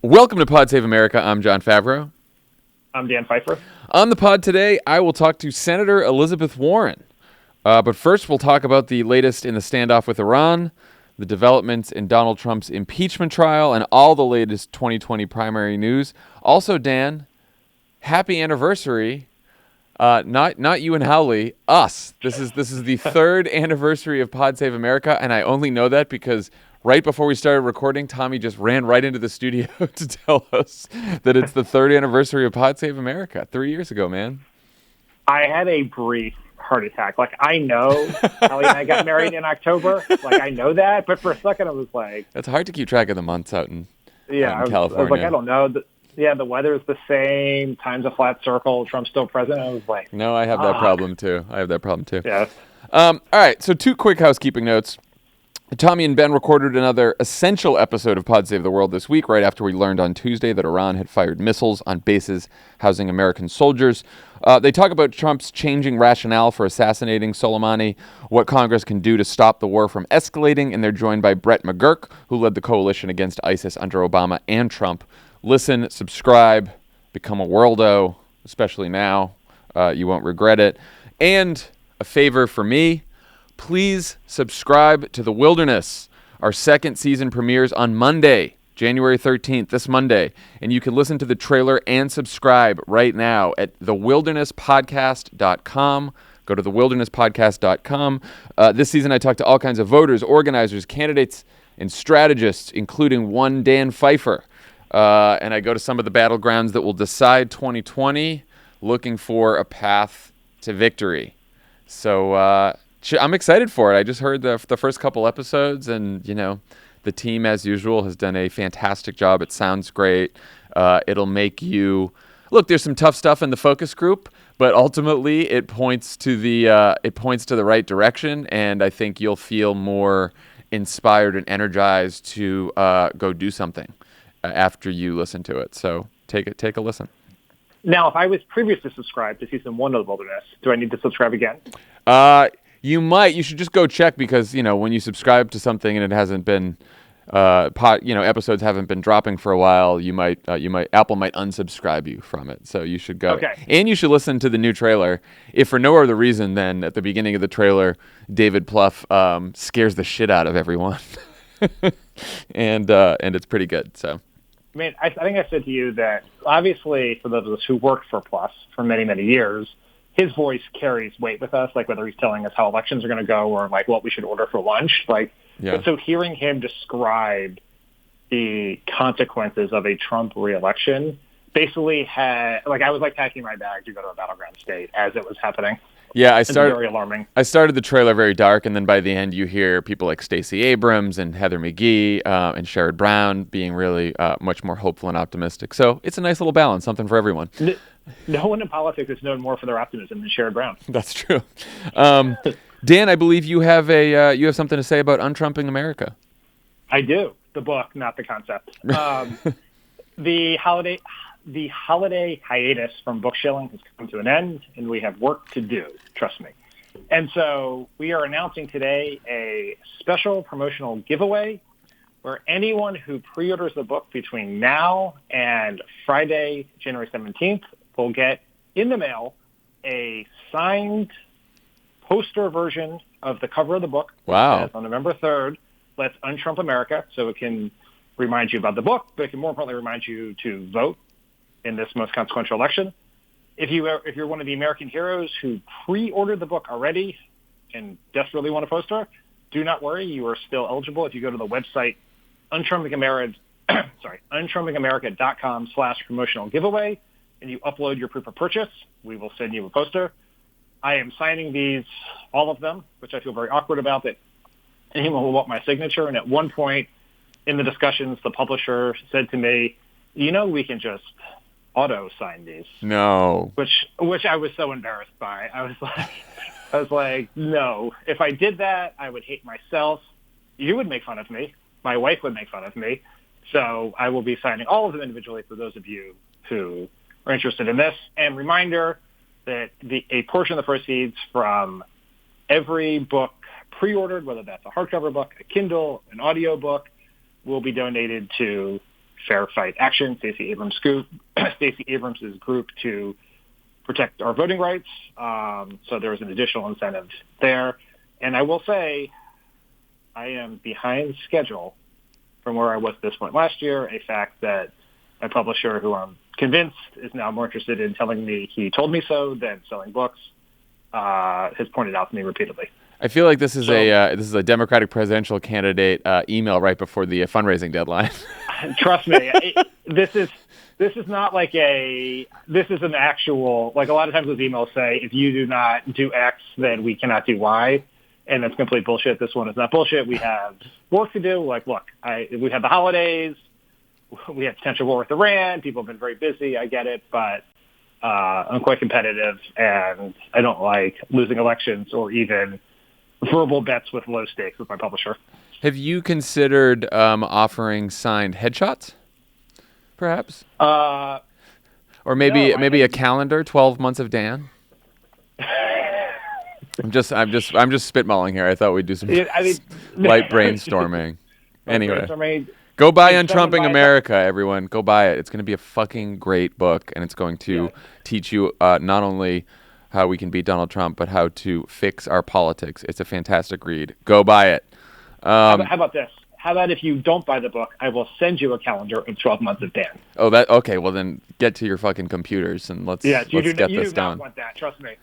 Welcome to Pod Save America. I'm John Favreau. I'm Dan Pfeiffer. On the pod today, I will talk to Senator Elizabeth Warren. But first, we'll talk about the latest in the standoff with Iran, the developments in Donald Trump's impeachment trial, and all the latest 2020 primary news. Also, Dan, happy anniversary. Not you and Howley, us. This is the third anniversary of Pod Save America, and I only know that because right before we started recording, Tommy just ran right into the studio to tell us that it's the third anniversary of Pod Save America. 3 years ago, man. I had a brief heart attack. I know Ellie and I got married in October. I know that, but for a second I was like... It's hard to keep track of the months out in California. I was like, I don't know. The weather's the same. Time's a flat circle. Trump's still president. I was like... No, I have that problem, too. Yeah. All right, so 2 quick housekeeping notes. Tommy and Ben recorded another essential episode of Pod Save the World this week, right after we learned on Tuesday that Iran had fired missiles on bases housing American soldiers. They talk about Trump's changing rationale for assassinating Soleimani, what Congress can do to stop the war from escalating, and they're joined by Brett McGurk, who led the coalition against ISIS under Obama and Trump. Listen, subscribe, become a worldo, especially now. You won't regret it. And a favor for me, please subscribe to The Wilderness. Our second season premieres on Monday, January 13th, this Monday. And you can listen to the trailer and subscribe right now at thewildernesspodcast.com. Go to thewildernesspodcast.com. This season, I talked to all kinds of voters, organizers, candidates, and strategists, including one Dan Pfeiffer. And I go to some of the battlegrounds that will decide 2020, looking for a path to victory. So I'm excited for it. I just heard the first couple episodes, and, the team, as usual, has done a fantastic job. It sounds great. It'll make you... Look, there's some tough stuff in the focus group, but ultimately it points to the right direction, and I think you'll feel more inspired and energized to go do something after you listen to it. So take a listen. Now, if I was previously subscribed to season 1 of The Wilderness, do I need to subscribe again? You might. You should just go check because, when you subscribe to something and it hasn't been, episodes haven't been dropping for a while, Apple might unsubscribe you from it. So you should go. Okay. And you should listen to the new trailer. If for no other reason than at the beginning of the trailer, David Plouffe scares the shit out of everyone. and it's pretty good. So. I mean, I think I said to you that obviously for those of us who worked for Plouffe for many, many years, his voice carries weight with us, whether he's telling us how elections are going to go or what we should order for lunch. Yeah. So hearing him describe the consequences of a Trump reelection basically I was packing my bag to go to a battleground state as it was happening. Yeah, It's very alarming. I started the trailer very dark, and then by the end you hear people like Stacey Abrams and Heather McGhee and Sherrod Brown being really much more hopeful and optimistic. So it's a nice little balance, something for everyone. No one in politics is known more for their optimism than Sherrod Brown. That's true. Dan, I believe you have something to say about untrumping America. I do. The book, not the concept. The holiday hiatus from book shilling has come to an end, and we have work to do, trust me. And so we are announcing today a special promotional giveaway where anyone who pre-orders the book between now and Friday, January 17th, will get in the mail a signed poster version of the cover of the book. Wow. On November 3rd, Let's Untrump America, so it can remind you about the book, but it can more importantly remind you to vote in this most consequential election. If you're one of the American heroes who pre-ordered the book already and desperately want a poster, do not worry. You are still eligible if you go to the website untrumpingamerica.com/promotional giveaway and you upload your proof of purchase. We will send you a poster. I am signing these, all of them, which I feel very awkward about that anyone will want my signature. And at one point in the discussions, the publisher said to me, we can just auto sign these. No. Which I was so embarrassed by. I was like, no. If I did that, I would hate myself. You would make fun of me. My wife would make fun of me. So I will be signing all of them individually for those of you who are interested in this. And reminder that a portion of the proceeds from every book pre-ordered, whether that's a hardcover book, a Kindle, an audio book, will be donated to Fair Fight Action, Stacey Abrams' group to protect our voting rights. So there was an additional incentive there. And I will say I am behind schedule from where I was at this point last year, a fact that my publisher, who I'm convinced is now more interested in telling me he told me so than selling books, has pointed out to me repeatedly. I feel like this is a Democratic presidential candidate email right before the fundraising deadline. Trust me, this is not like this is an actual, like, a lot of times those emails say, if you do not do X, then we cannot do Y. And that's complete bullshit. This one is not bullshit. We have work to do. Like, look, we have the holidays. We have potential war with Iran. People have been very busy. I get it. But I'm quite competitive, and I don't like losing elections or even verbal bets with low stakes with my publisher. Have you considered offering signed headshots, perhaps? Or maybe a calendar, 12 months of Dan? I'm just spitballing here. I thought we'd do some light brainstorming. Anyway, go buy Untrumping America, everyone. Go buy it. It's going to be a fucking great book, and it's going to teach you not only how we can beat Donald Trump, but how to fix our politics. It's a fantastic read. Go buy it. How about this? How about if you don't buy the book, I will send you a calendar of 12 months of Dan. Oh, that okay. Well, then get to your fucking computers and let's get this done. You do not want that. Trust me.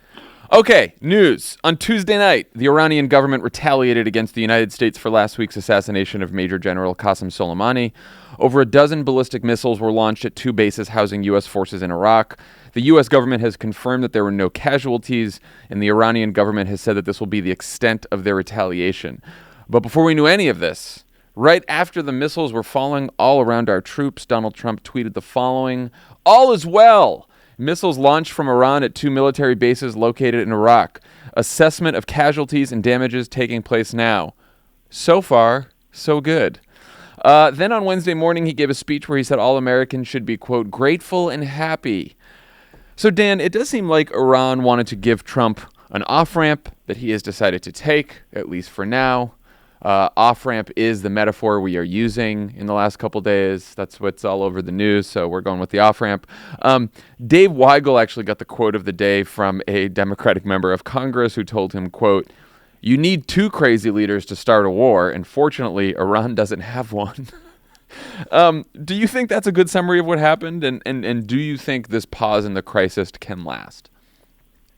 Okay, news. On Tuesday night, the Iranian government retaliated against the United States for last week's assassination of Major General Qasem Soleimani. Over a dozen ballistic missiles were launched at two bases housing U.S. forces in Iraq. The U.S. government has confirmed that there were no casualties, and the Iranian government has said that this will be the extent of their retaliation. But before we knew any of this, right after the missiles were falling all around our troops, Donald Trump tweeted the following: "All is well. Missiles launched from Iran at two military bases located in Iraq. Assessment of casualties and damages taking place now. So far, so good." Then on Wednesday morning, he gave a speech where he said all Americans should be, quote, grateful and happy. So, Dan, it does seem like Iran wanted to give Trump an off-ramp that he has decided to take, at least for now. Off-ramp is the metaphor we are using in the last couple days. That's what's all over the news, so we're going with the off-ramp. Dave Weigel actually got the quote of the day from a Democratic member of Congress who told him, quote, "You need two crazy leaders to start a war, and fortunately, Iran doesn't have one." Do you think that's a good summary of what happened, and do you think this pause in the crisis can last?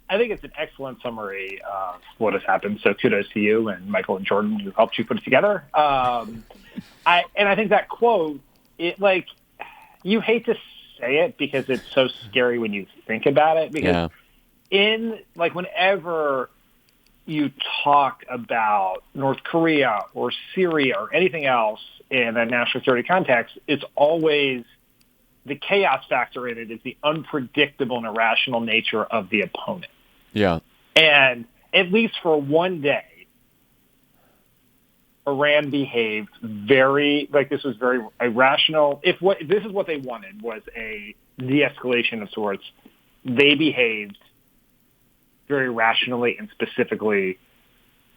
I think it's an excellent summary of what has happened. So kudos to you and Michael and Jordan who helped you put it together. I think that quote, you hate to say it because it's so scary when you think about it. Because whenever you talk about North Korea or Syria or anything else in a national security context, it's always the chaos factor in it is the unpredictable and irrational nature of the opponent. Yeah. And at least for one day, Iran behaved this was very irrational. If this is what they wanted was a de-escalation of sorts, they behaved very rationally and specifically,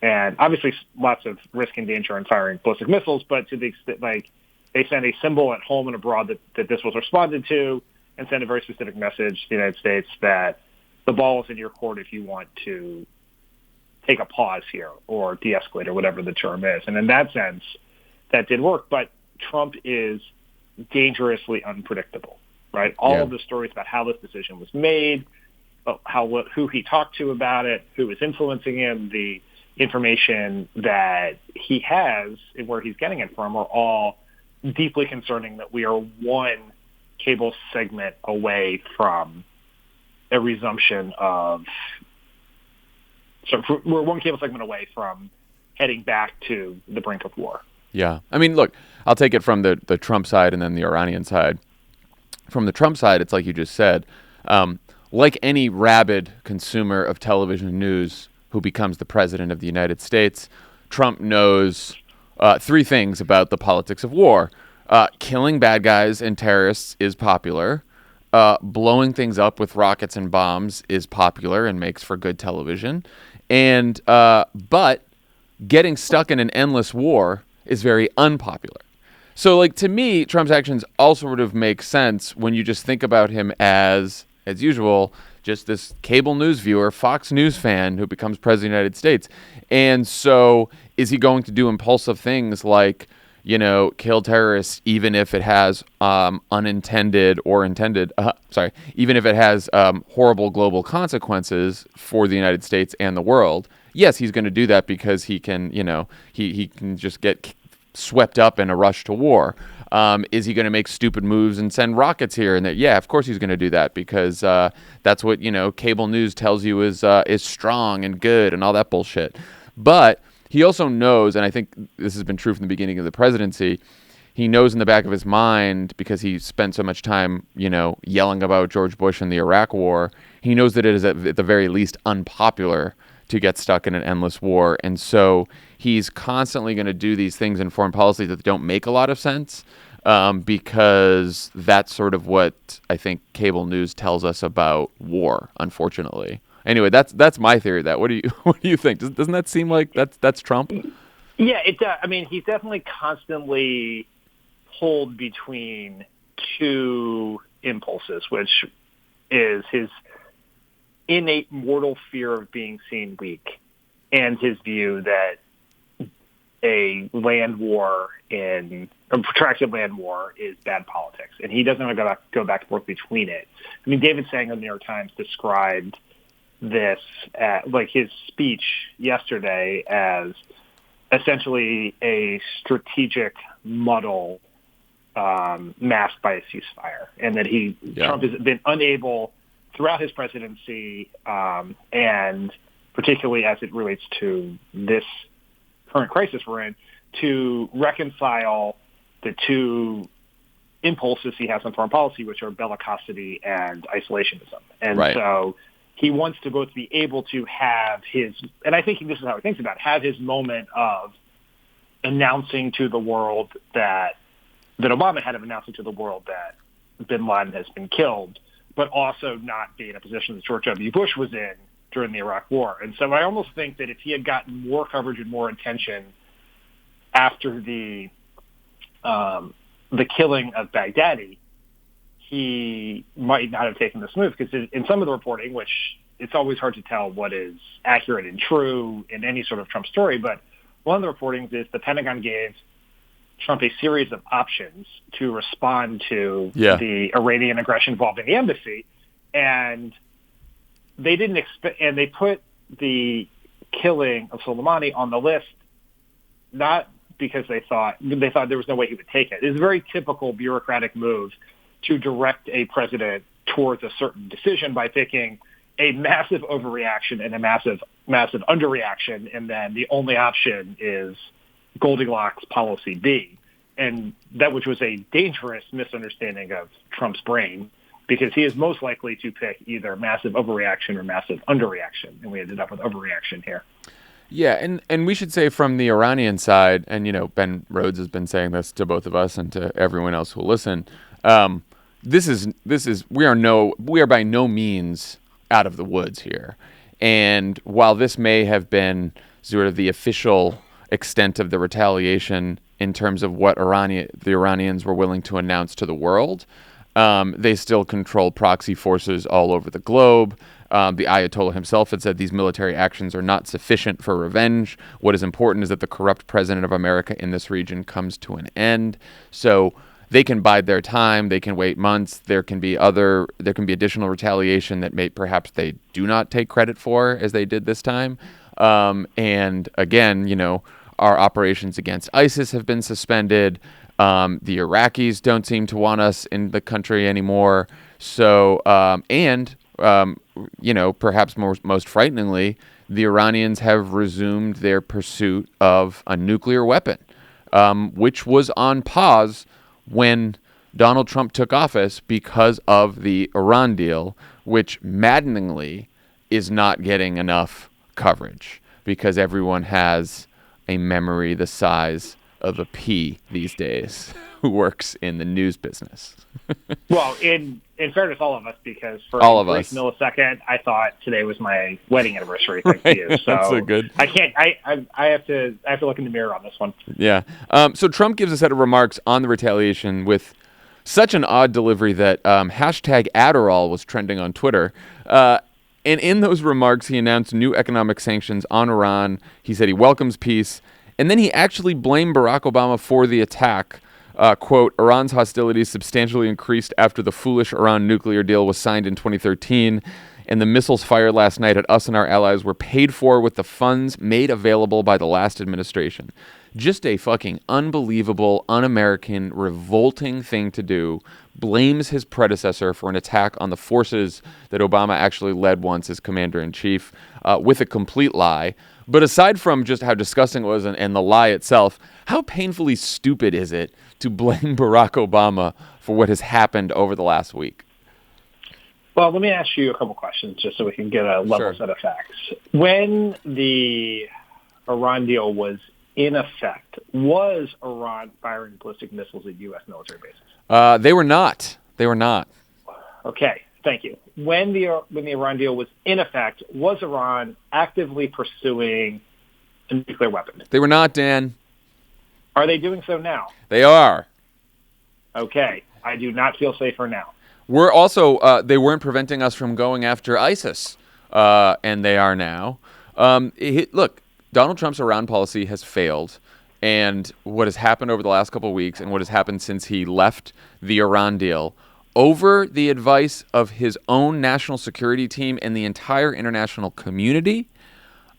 and obviously lots of risk and danger in firing ballistic missiles, but to the extent, they sent a symbol at home and abroad that this was responded to, and sent a very specific message to the United States that the ball is in your court if you want to take a pause here or de-escalate or whatever the term is. And in that sense, that did work. But Trump is dangerously unpredictable, right? All of the stories about how this decision was made, who he talked to about it, who is influencing him, the information that he has and where he's getting it from are all deeply concerning, that we are one cable segment away from a resumption of... So we're one cable segment away from heading back to the brink of war. Yeah. I mean, look, I'll take it from the Trump side and then the Iranian side. From the Trump side, it's like you just said, like any rabid consumer of television news who becomes the president of the United States, Trump knows three things about the politics of war. Killing bad guys and terrorists is popular. Blowing things up with rockets and bombs is popular and makes for good television. And but getting stuck in an endless war is very unpopular. So, like, to me, Trump's actions all sort of make sense when you just think about him as usual, just this cable news viewer, Fox News fan who becomes president of the United States. And so, is he going to do impulsive things like, kill terrorists, even if it has unintended or intended, even if it has horrible global consequences for the United States and the world? Yes, he's going to do that because he can, he can just get swept up in a rush to war. Is he going to make stupid moves and send rockets here and there? Yeah, of course he's going to do that because that's what cable news tells you is strong and good and all that bullshit. But he also knows, and I think this has been true from the beginning of the presidency, he knows in the back of his mind, because he spent so much time yelling about George Bush and the Iraq War, he knows that it is at the very least unpopular to get stuck in an endless war. And so he's constantly going to do these things in foreign policy that don't make a lot of sense, because that's sort of what I think cable news tells us about war, unfortunately. Anyway, that's my theory of that. What do you think? Doesn't that seem like that's Trump? Yeah, it does. I mean, he's definitely constantly pulled between two impulses, which is his innate mortal fear of being seen weak and his view that a protracted land war is bad politics, and he doesn't want to go back and forth between it. I mean, David Sanger of the New York Times described this, like his speech yesterday, as essentially a strategic muddle masked by a ceasefire, and that Trump has been unable throughout his presidency, and particularly as it relates to this current crisis we're in, to reconcile the two impulses he has in foreign policy, which are bellicosity and isolationism. And so he wants to both be able to have his, and I think this is how he thinks about it, have his moment of announcing to the world that Obama had, of announcing to the world that bin Laden has been killed, but also not be in a position that George W. Bush was in during the Iraq War. And so I almost think that if he had gotten more coverage and more attention after the killing of Baghdadi, he might not have taken this move, because in some of the reporting, which it's always hard to tell what is accurate and true in any sort of Trump story, but one of the reportings is the Pentagon gave Trump a series of options to respond to the Iranian aggression involving the embassy, and they didn't expect, and they put the killing of Soleimani on the list, not because they thought there was no way he would take it. It's a very typical bureaucratic move to direct a president towards a certain decision by picking a massive overreaction and a massive underreaction, and then the only option is Goldilocks policy B, and that, which was a dangerous misunderstanding of Trump's brain, because he is most likely to pick either massive overreaction or massive underreaction, and we ended up with overreaction here. Yeah, and we should say from the Iranian side, and Ben Rhodes has been saying this to both of us and to everyone else who will listen. We are by no means out of the woods here, and while this may have been sort of the official extent of the retaliation in terms of what the Iranians were willing to announce to the world, they still control proxy forces all over the globe. The Ayatollah himself had said these military actions are not sufficient for revenge. What is important is that the corrupt president of America in this region comes to an end. So they can bide their time. They can wait months. There can be additional retaliation that perhaps they do not take credit for, as they did this time. And again, our operations against ISIS have been suspended. The Iraqis don't seem to want us in the country anymore. So, perhaps most frighteningly, the Iranians have resumed their pursuit of a nuclear weapon, which was on pause when Donald Trump took office because of the Iran deal, which maddeningly is not getting enough coverage because everyone has a memory the size of a pea these days who works in the news business. Well, in in fairness, all of us, because for all a of brief us. millisecond, I thought today was my wedding anniversary. Thanks to you. So That's so good. I can't. I have to look in the mirror on this one. Yeah. So Trump gives a set of remarks on the retaliation with such an odd delivery that hashtag Adderall was trending on Twitter. And in those remarks, he announced new economic sanctions on Iran. He said he welcomes peace. And then he actually blamed Barack Obama for the attack. Quote, Iran's hostilities substantially increased after the foolish Iran nuclear deal was signed in 2013. And the missiles fired last night at us and our allies were paid for with the funds made available by the last administration. Just a fucking unbelievable, un-American, revolting thing to do. Blames his predecessor for an attack on the forces that Obama actually led once as commander-in-chief with a complete lie. But aside from just how disgusting it was and the lie itself, how painfully stupid is it to blame Barack Obama for what has happened over the last week? Well, let me ask you a couple questions just so we can get a level set of facts. When the Iran deal was in effect, was Iran firing ballistic missiles at U.S. military bases? They were not. They were not. Okay, thank you. When the Iran deal was in effect, was Iran actively pursuing a nuclear weapon? They were not, Dan. Are they doing so now? They are. Okay, I do not feel safer now. We're also, they weren't preventing us from going after ISIS, and they are now. Look, Donald Trump's Iran policy has failed, and what has happened over the last couple of weeks and what has happened since he left the Iran deal, over the advice of his own national security team and the entire international community,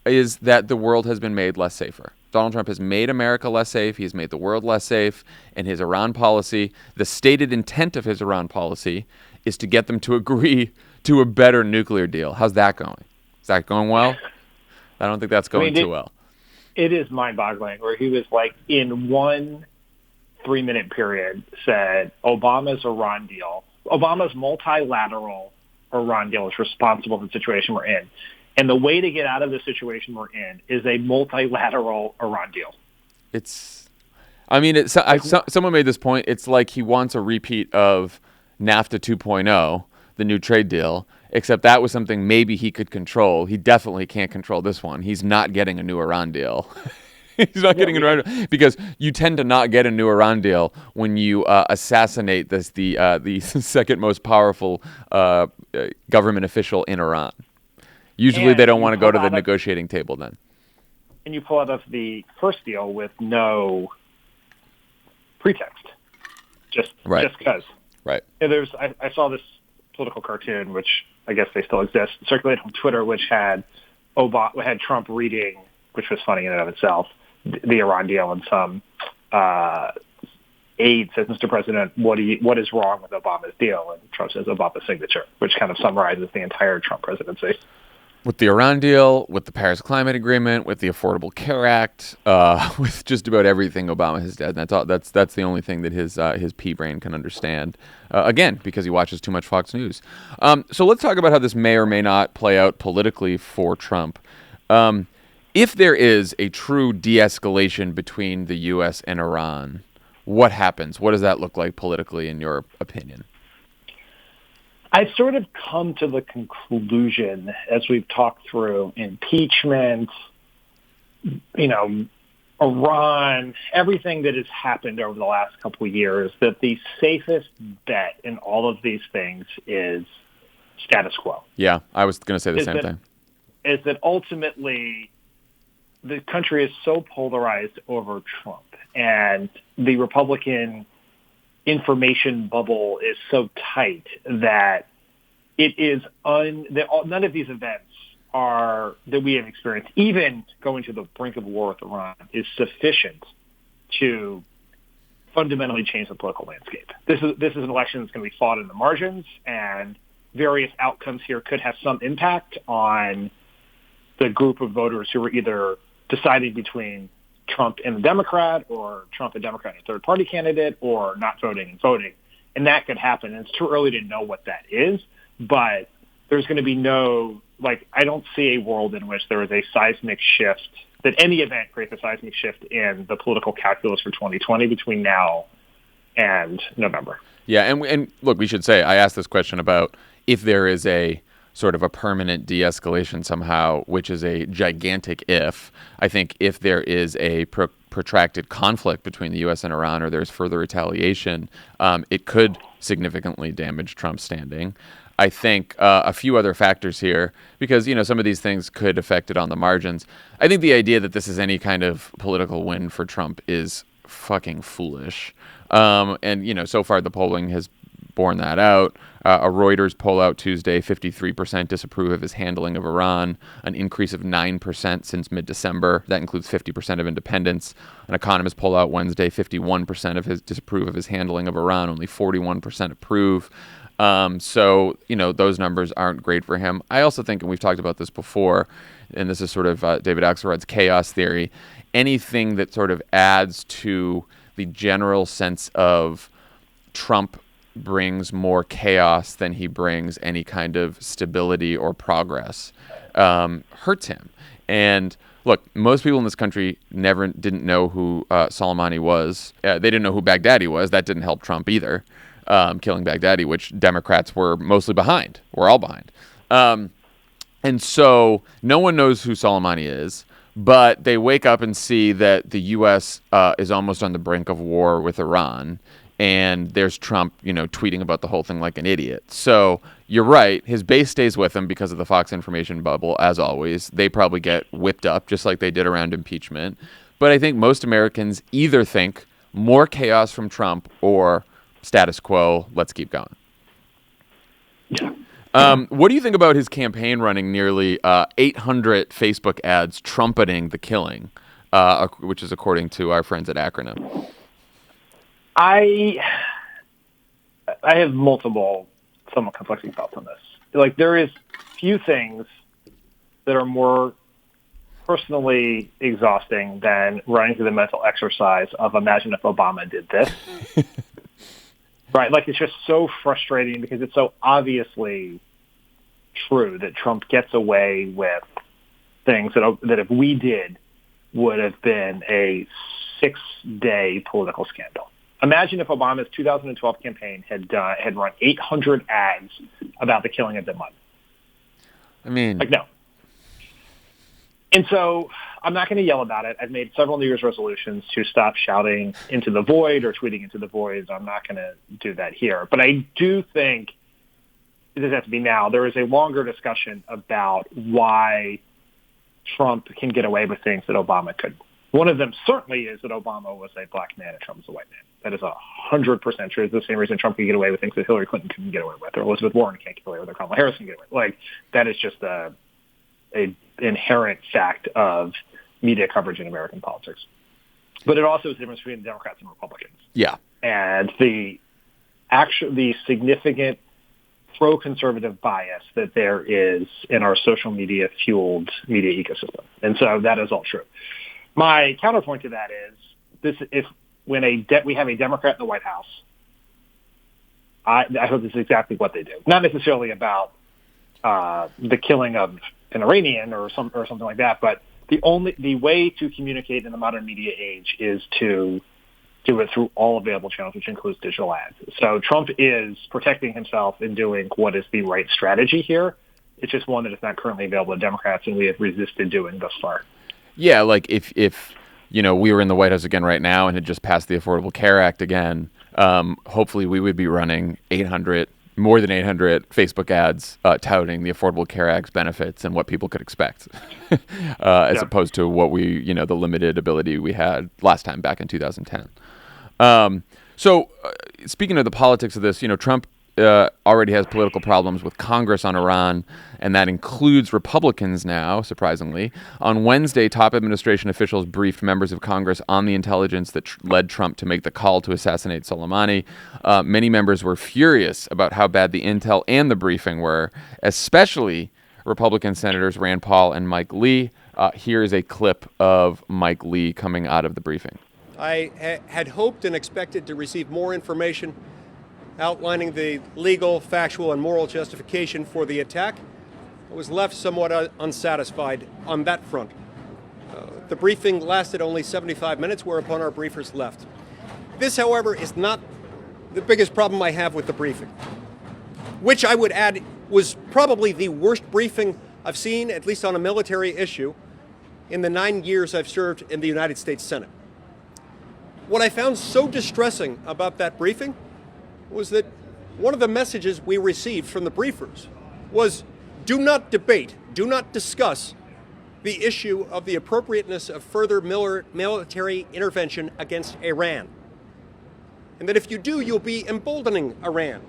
is that the world has been made less safer. Donald Trump has made America less safe. He has made the world less safe. And his Iran policy, the stated intent of his Iran policy, is to get them to agree to a better nuclear deal. How's that going? Is that going well? I don't think that's going too well. It is mind-boggling, where he was like, in one 3-minute period, said Obama's Iran deal, Obama's multilateral Iran deal is responsible for the situation we're in. And the way to get out of the situation we're in is a multilateral Iran deal. Someone made this point. It's like he wants a repeat of NAFTA 2.0, the new trade deal, except that was something maybe he could control. He definitely can't control this one. He's not getting a new Iran deal. He's not getting a new Iran deal because you tend to not get a new Iran deal when you assassinate the second most powerful government official in Iran. Usually they don't want to go to the negotiating table then. And you pull out of the first deal with no pretext, just because. Right. And I saw this political cartoon, which I guess they still exist, circulated on Twitter, which had Trump reading, which was funny in and of itself, the Iran deal, and some aide says, Mr. President, what is wrong with Obama's deal? And Trump says Obama's signature, which kind of summarizes the entire Trump presidency. With the Iran deal, with the Paris Climate Agreement, with the Affordable Care Act, with just about everything Obama has done. That's the only thing that his pea brain can understand. Again, because he watches too much Fox News. So let's talk about how this may or may not play out politically for Trump. If there is a true de-escalation between the U.S. and Iran, what happens? What does that look like politically, in your opinion? I've sort of come to the conclusion, as we've talked through impeachment, Iran, everything that has happened over the last couple of years, that the safest bet in all of these things is status quo. Yeah, I was going to say the same thing. Is that ultimately the country is so polarized over Trump, and the Republican information bubble is so tight that it is none of these events that we have experienced, even going to the brink of war with Iran, is sufficient to fundamentally change the political landscape. This is an election that's going to be fought in the margins, and various outcomes here could have some impact on the group of voters who are either deciding between Trump and a Democrat, or Trump, a Democrat, and a third-party candidate, or not voting and voting. And that could happen. And it's too early to know what that is, but there's going to be I don't see a world in which there is a seismic shift, that any event creates a seismic shift in the political calculus for 2020 between now and November. Yeah, and look, we should say, I asked this question about if there is a sort of a permanent de-escalation somehow, which is a gigantic if. I think if there is a protracted conflict between the U.S. and Iran, or there's further retaliation, it could significantly damage Trump's standing. I think a few other factors here, because, some of these things could affect it on the margins. I think the idea that this is any kind of political win for Trump is fucking foolish. And, so far the polling has borne that out. A Reuters poll out Tuesday, 53% disapprove of his handling of Iran, an increase of 9% since mid-December. That includes 50% of independents. An Economist poll out Wednesday, 51% of his disapprove of his handling of Iran, only 41% approve. So, those numbers aren't great for him. I also think, and we've talked about this before, and this is sort of David Axelrod's chaos theory, anything that sort of adds to the general sense of Trump brings more chaos than he brings any kind of stability or progress hurts him. And look, most people in this country didn't know who Soleimani was. They didn't know who Baghdadi was. That didn't help Trump either, killing Baghdadi, which Democrats were mostly behind. We're all behind. And so no one knows who Soleimani is, but they wake up and see that the U.S. Is almost on the brink of war with Iran. And there's Trump, tweeting about the whole thing like an idiot. So you're right. His base stays with him because of the Fox information bubble, as always. They probably get whipped up just like they did around impeachment. But I think most Americans either think more chaos from Trump or status quo, let's keep going. Yeah. What do you think about his campaign running nearly 800 Facebook ads trumpeting the killing, which is according to our friends at Acronym? I have multiple, somewhat conflicting thoughts on this. Like, there is few things that are more personally exhausting than running through the mental exercise of imagine if Obama did this. Right? Like, it's just so frustrating because it's so obviously true that Trump gets away with things that if we did would have been a 6-day political scandal. Imagine if Obama's 2012 campaign had run 800 ads about the killing of bin Laden. I mean, no. And so I'm not going to yell about it. I've made several New Year's resolutions to stop shouting into the void or tweeting into the void. I'm not going to do that here. But I do think it doesn't have to be now. There is a longer discussion about why Trump can get away with things that Obama couldn't. One of them certainly is that Obama was a black man and Trump was a white man. That is 100% true. It's the same reason Trump can get away with things that Hillary Clinton couldn't get away with, or Elizabeth Warren can't get away with, or Kamala Harris can get away with. Like, that is just a inherent fact of media coverage in American politics. But it also is the difference between Democrats and Republicans. Yeah. And the significant pro-conservative bias that there is in our social media-fueled media ecosystem. And so that is all true. My counterpoint to that is when we have a Democrat in the White House, I hope this is exactly what they do. Not necessarily about the killing of an Iranian or something like that, but the way to communicate in the modern media age is to do it through all available channels, which includes digital ads. So Trump is protecting himself and doing what is the right strategy here. It's just one that is not currently available to Democrats, and we have resisted doing thus far. Yeah, like if we were in the White House again right now and had just passed the Affordable Care Act again, hopefully we would be running more than 800 Facebook ads touting the Affordable Care Act's benefits and what people could expect, as opposed to what the limited ability we had last time back in 2010. So speaking of the politics of this, Trump already has political problems with Congress on Iran, and that includes Republicans now, surprisingly. On Wednesday, top administration officials briefed members of Congress on the intelligence that led Trump to make the call to assassinate Soleimani. Many members were furious about how bad the intel and the briefing were, especially Republican Senators Rand Paul and Mike Lee. Here is a clip of Mike Lee coming out of the briefing. I had hoped and expected to receive more information outlining the legal, factual, and moral justification for the attack. I was left somewhat unsatisfied on that front. The briefing lasted only 75 minutes, whereupon our briefers left. This, however, is not the biggest problem I have with the briefing, which I would add was probably the worst briefing I've seen, at least on a military issue, in the 9 years I've served in the United States Senate. What I found so distressing about that briefing was that one of the messages we received from the briefers was, do not debate, do not discuss the issue of the appropriateness of further military intervention against Iran. And that if you do, you'll be emboldening Iran.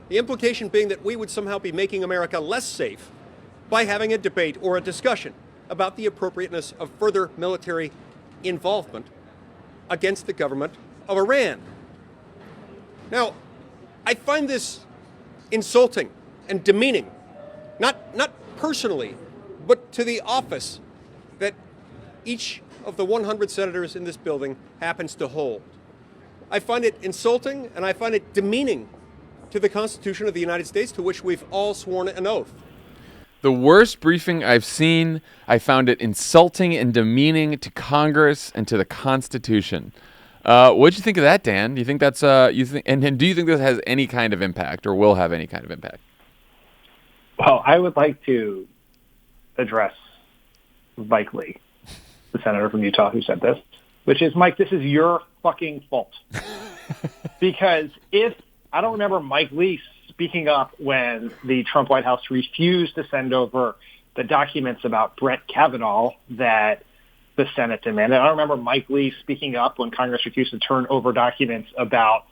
The implication being that we would somehow be making America less safe by having a debate or a discussion about the appropriateness of further military involvement against the government of Iran. Now, I find this insulting and demeaning, not personally, but to the office that each of the 100 senators in this building happens to hold. I find it insulting and I find it demeaning to the Constitution of the United States, to which we've all sworn an oath. The worst briefing I've seen. I found it insulting and demeaning to Congress and to the Constitution. What'd you think of that, Dan? Do you think that's and do you think this has any kind of impact or will have any kind of impact? Well, I would like to address Mike Lee, the senator from Utah who said this, which is, Mike, this is your fucking fault. Because I don't remember Mike Lee speaking up when the Trump White House refused to send over the documents about Brett Kavanaugh that the Senate demanded. I don't remember Mike Lee speaking up when Congress refused to turn over documents about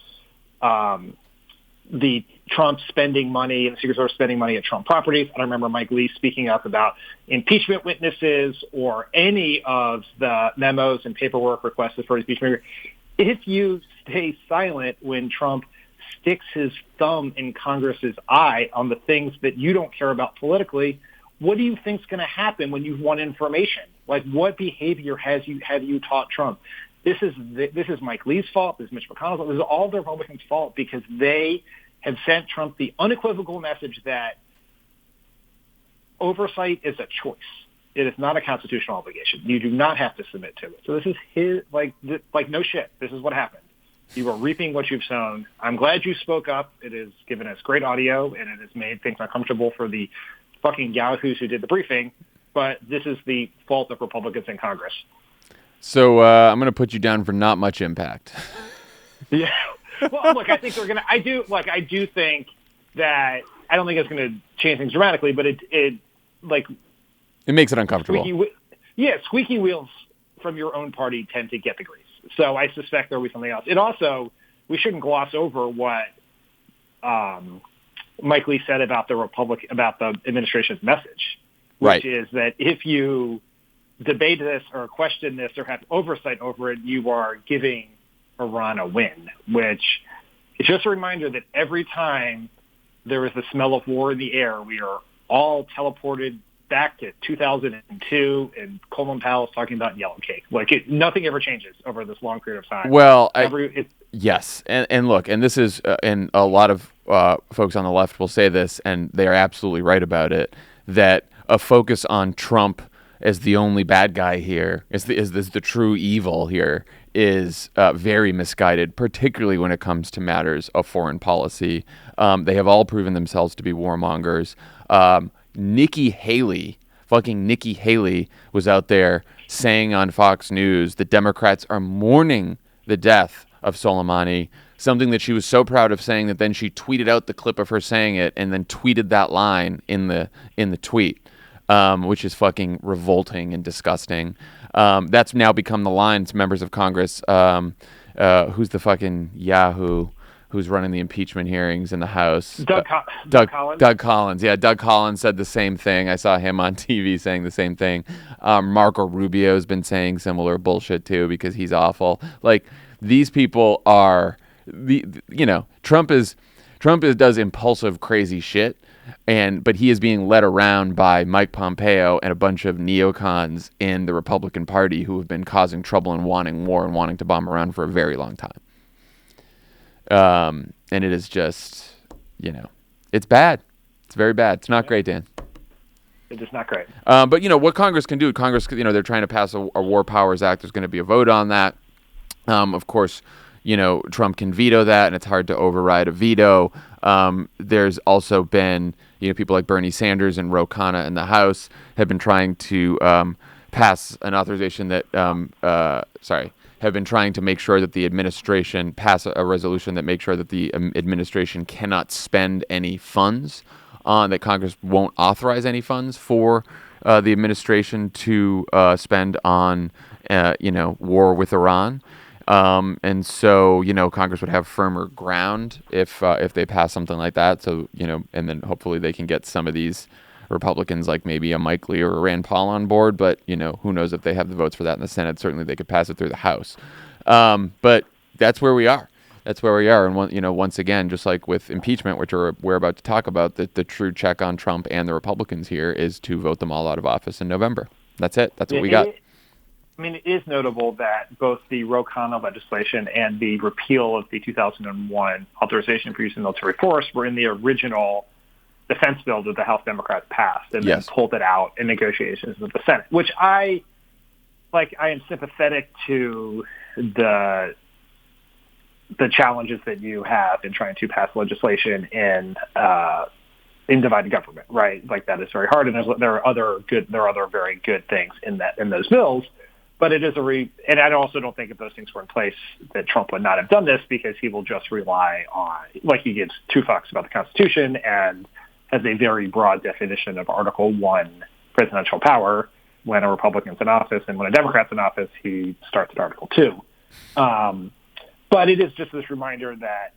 the Trump spending money and the Secret Service spending money at Trump properties. I don't remember Mike Lee speaking up about impeachment witnesses or any of the memos and paperwork requested for impeachment. If you stay silent when Trump sticks his thumb in Congress's eye on the things that you don't care about politically, what do you think is going to happen when you've won information? Like, what behavior have you taught Trump? This is Mike Lee's fault. This is Mitch McConnell's fault. This is all the Republicans' fault because they have sent Trump the unequivocal message that oversight is a choice. It is not a constitutional obligation. You do not have to submit to it. So this is his, like no shit. This is what happened. You are reaping what you've sown. I'm glad you spoke up. It has given us great audio, and it has made things uncomfortable for the fucking yahoos who did the briefing. But this is the fault of Republicans in Congress. So I'm going to put you down for not much impact. Yeah. Well, look, I think they're going to. I do think that I don't think it's going to change things dramatically, but it makes it uncomfortable. Squeaky wheels from your own party tend to get the grease. So I suspect there will be something else. It also, we shouldn't gloss over what Mike Lee said about the administration's message, which is that if you debate this or question this or have oversight over it, you are giving Iran a win, which is just a reminder that every time there is the smell of war in the air, we are all teleported back to 2002 and Colin Powell's talking about yellow cake. Nothing ever changes over this long period of time. Well, yes. And look, and this is, and a lot of folks on the left will say this, and they are absolutely right about it, that a focus on Trump as the only bad guy here, is the true evil here, is very misguided, particularly when it comes to matters of foreign policy. They have all proven themselves to be warmongers. Nikki Haley was out there saying on Fox News that Democrats are mourning the death of Soleimani, something that she was so proud of saying that then she tweeted out the clip of her saying it and then tweeted that line in the tweet, which is fucking revolting and disgusting. That's now become the line to members of Congress. Who's the fucking yahoo who's running the impeachment hearings in the House? Doug Collins. Doug Collins. Yeah, Doug Collins said the same thing. I saw him on TV saying the same thing. Marco Rubio's been saying similar bullshit too because he's awful. Like, these people are Trump does impulsive, crazy shit, but he is being led around by Mike Pompeo and a bunch of neocons in the Republican Party who have been causing trouble and wanting war and wanting to bomb Iran for a very long time. And it is just, it's bad. It's very bad. It's not great, Dan. It's just not great. But what Congress can do, they're trying to pass a War Powers Act. There's going to be a vote on that. Of course, Trump can veto that, and it's hard to override a veto. There's also been, people like Bernie Sanders and Ro Khanna in the House have been trying to pass an authorization that, have been trying to make sure that the administration pass a resolution that makes sure that the administration cannot spend any funds that Congress won't authorize any funds for the administration to spend on, war with Iran. And so, Congress would have firmer ground if they pass something like that. So, and then hopefully they can get some of these Republicans like maybe a Mike Lee or a Rand Paul on board. But, who knows if they have the votes for that in the Senate. Certainly they could pass it through the House. But that's where we are. And, once again, just like with impeachment, which we're about to talk about, the true check on Trump and the Republicans here is to vote them all out of office in November. That's it. That's what we got. It is notable that both the Ro Khanna legislation and the repeal of the 2001 authorization for use of military force were in the original defense bill that the House Democrats passed and then pulled it out in negotiations with the Senate, which I am sympathetic to the challenges that you have in trying to pass legislation in divided government, right? Like that is very hard, and there are other very good things in those bills. But it is and I also don't think if those things were in place that Trump would not have done this, because he will just rely on, he gives two fucks about the Constitution and has a very broad definition of Article 1 presidential power when a Republican's in office, and when a Democrat's in office, he starts at Article 2. But it is just this reminder that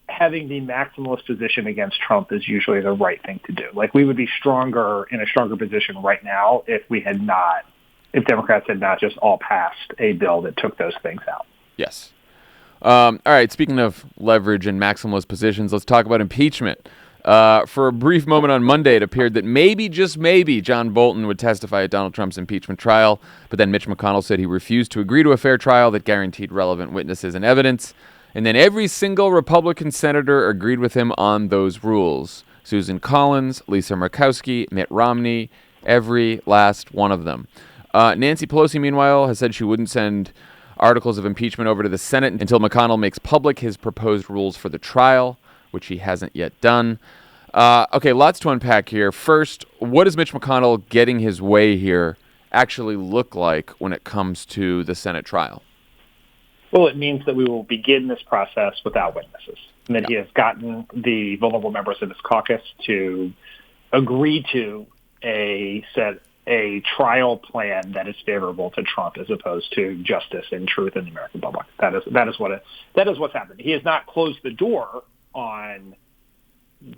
having the maximalist position against Trump is usually the right thing to do. We would be in a stronger position right now if Democrats had not just all passed a bill that took those things out. Yes. All right. Speaking of leverage and maximalist positions, let's talk about impeachment. For a brief moment on Monday, it appeared that maybe, just maybe, John Bolton would testify at Donald Trump's impeachment trial. But then Mitch McConnell said he refused to agree to a fair trial that guaranteed relevant witnesses and evidence. And then every single Republican senator agreed with him on those rules. Susan Collins, Lisa Murkowski, Mitt Romney, every last one of them. Nancy Pelosi, meanwhile, has said she wouldn't send articles of impeachment over to the Senate until McConnell makes public his proposed rules for the trial, which he hasn't yet done. Okay, lots to unpack here. First, what does Mitch McConnell getting his way here actually look like when it comes to the Senate trial? Well, it means that we will begin this process without witnesses, and that he has gotten the vulnerable members of his caucus to agree to a trial plan that is favorable to Trump as opposed to justice and truth in the American public. That is what's happened. He has not closed the door on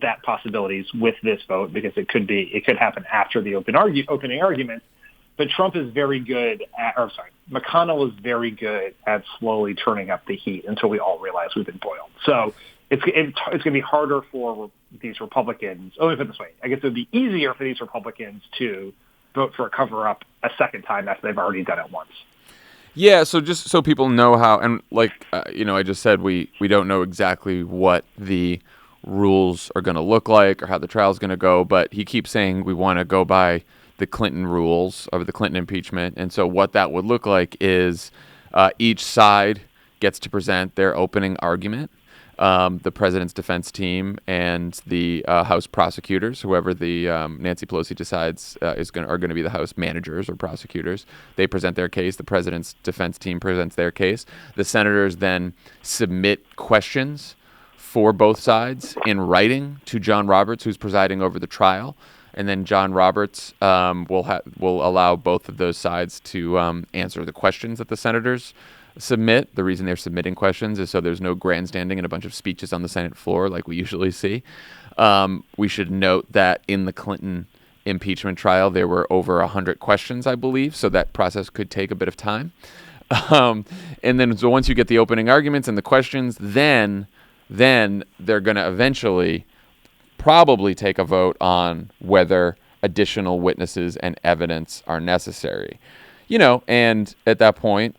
that possibilities with this vote, because it could happen after the opening argument. But Trump is very good McConnell is very good at slowly turning up the heat until we all realize we've been boiled. So it's going to be harder for these Republicans. Let me put it this way: I guess it would be easier for these Republicans to vote for a cover-up a second time after they've already done it once. Yeah, so just so people know how, and I just said we don't know exactly what the rules are going to look like or how the trial's going to go, but he keeps saying we want to go by the Clinton rules of the Clinton impeachment. And so what that would look like is each side gets to present their opening argument. The president's defense team and the House prosecutors, whoever the Nancy Pelosi decides are going to be the House managers or prosecutors, they present their case. The president's defense team presents their case. The senators then submit questions for both sides in writing to John Roberts, who's presiding over the trial, and then John Roberts will allow both of those sides to answer the questions that the senators submit. The reason they're submitting questions is so there's no grandstanding and a bunch of speeches on the Senate floor like we usually see. We should note that in the Clinton impeachment trial, there were over 100 questions, I believe, so that process could take a bit of time. And then so once you get the opening arguments and the questions, then they're going to eventually probably take a vote on whether additional witnesses and evidence are necessary. And at that point,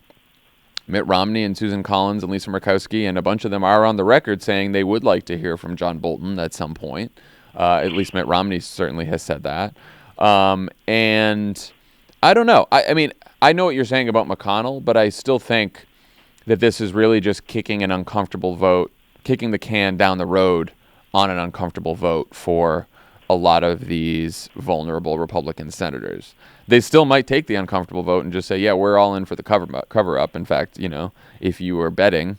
Mitt Romney and Susan Collins and Lisa Murkowski and a bunch of them are on the record saying they would like to hear from John Bolton at some point. At least Mitt Romney certainly has said that. And I don't know. I mean, I know what you're saying about McConnell, but I still think that this is really just kicking an uncomfortable vote, kicking the can down the road on an uncomfortable vote for a lot of these vulnerable Republican senators. They still might take the uncomfortable vote and just say, yeah, we're all in for the cover up. In fact, if you were betting,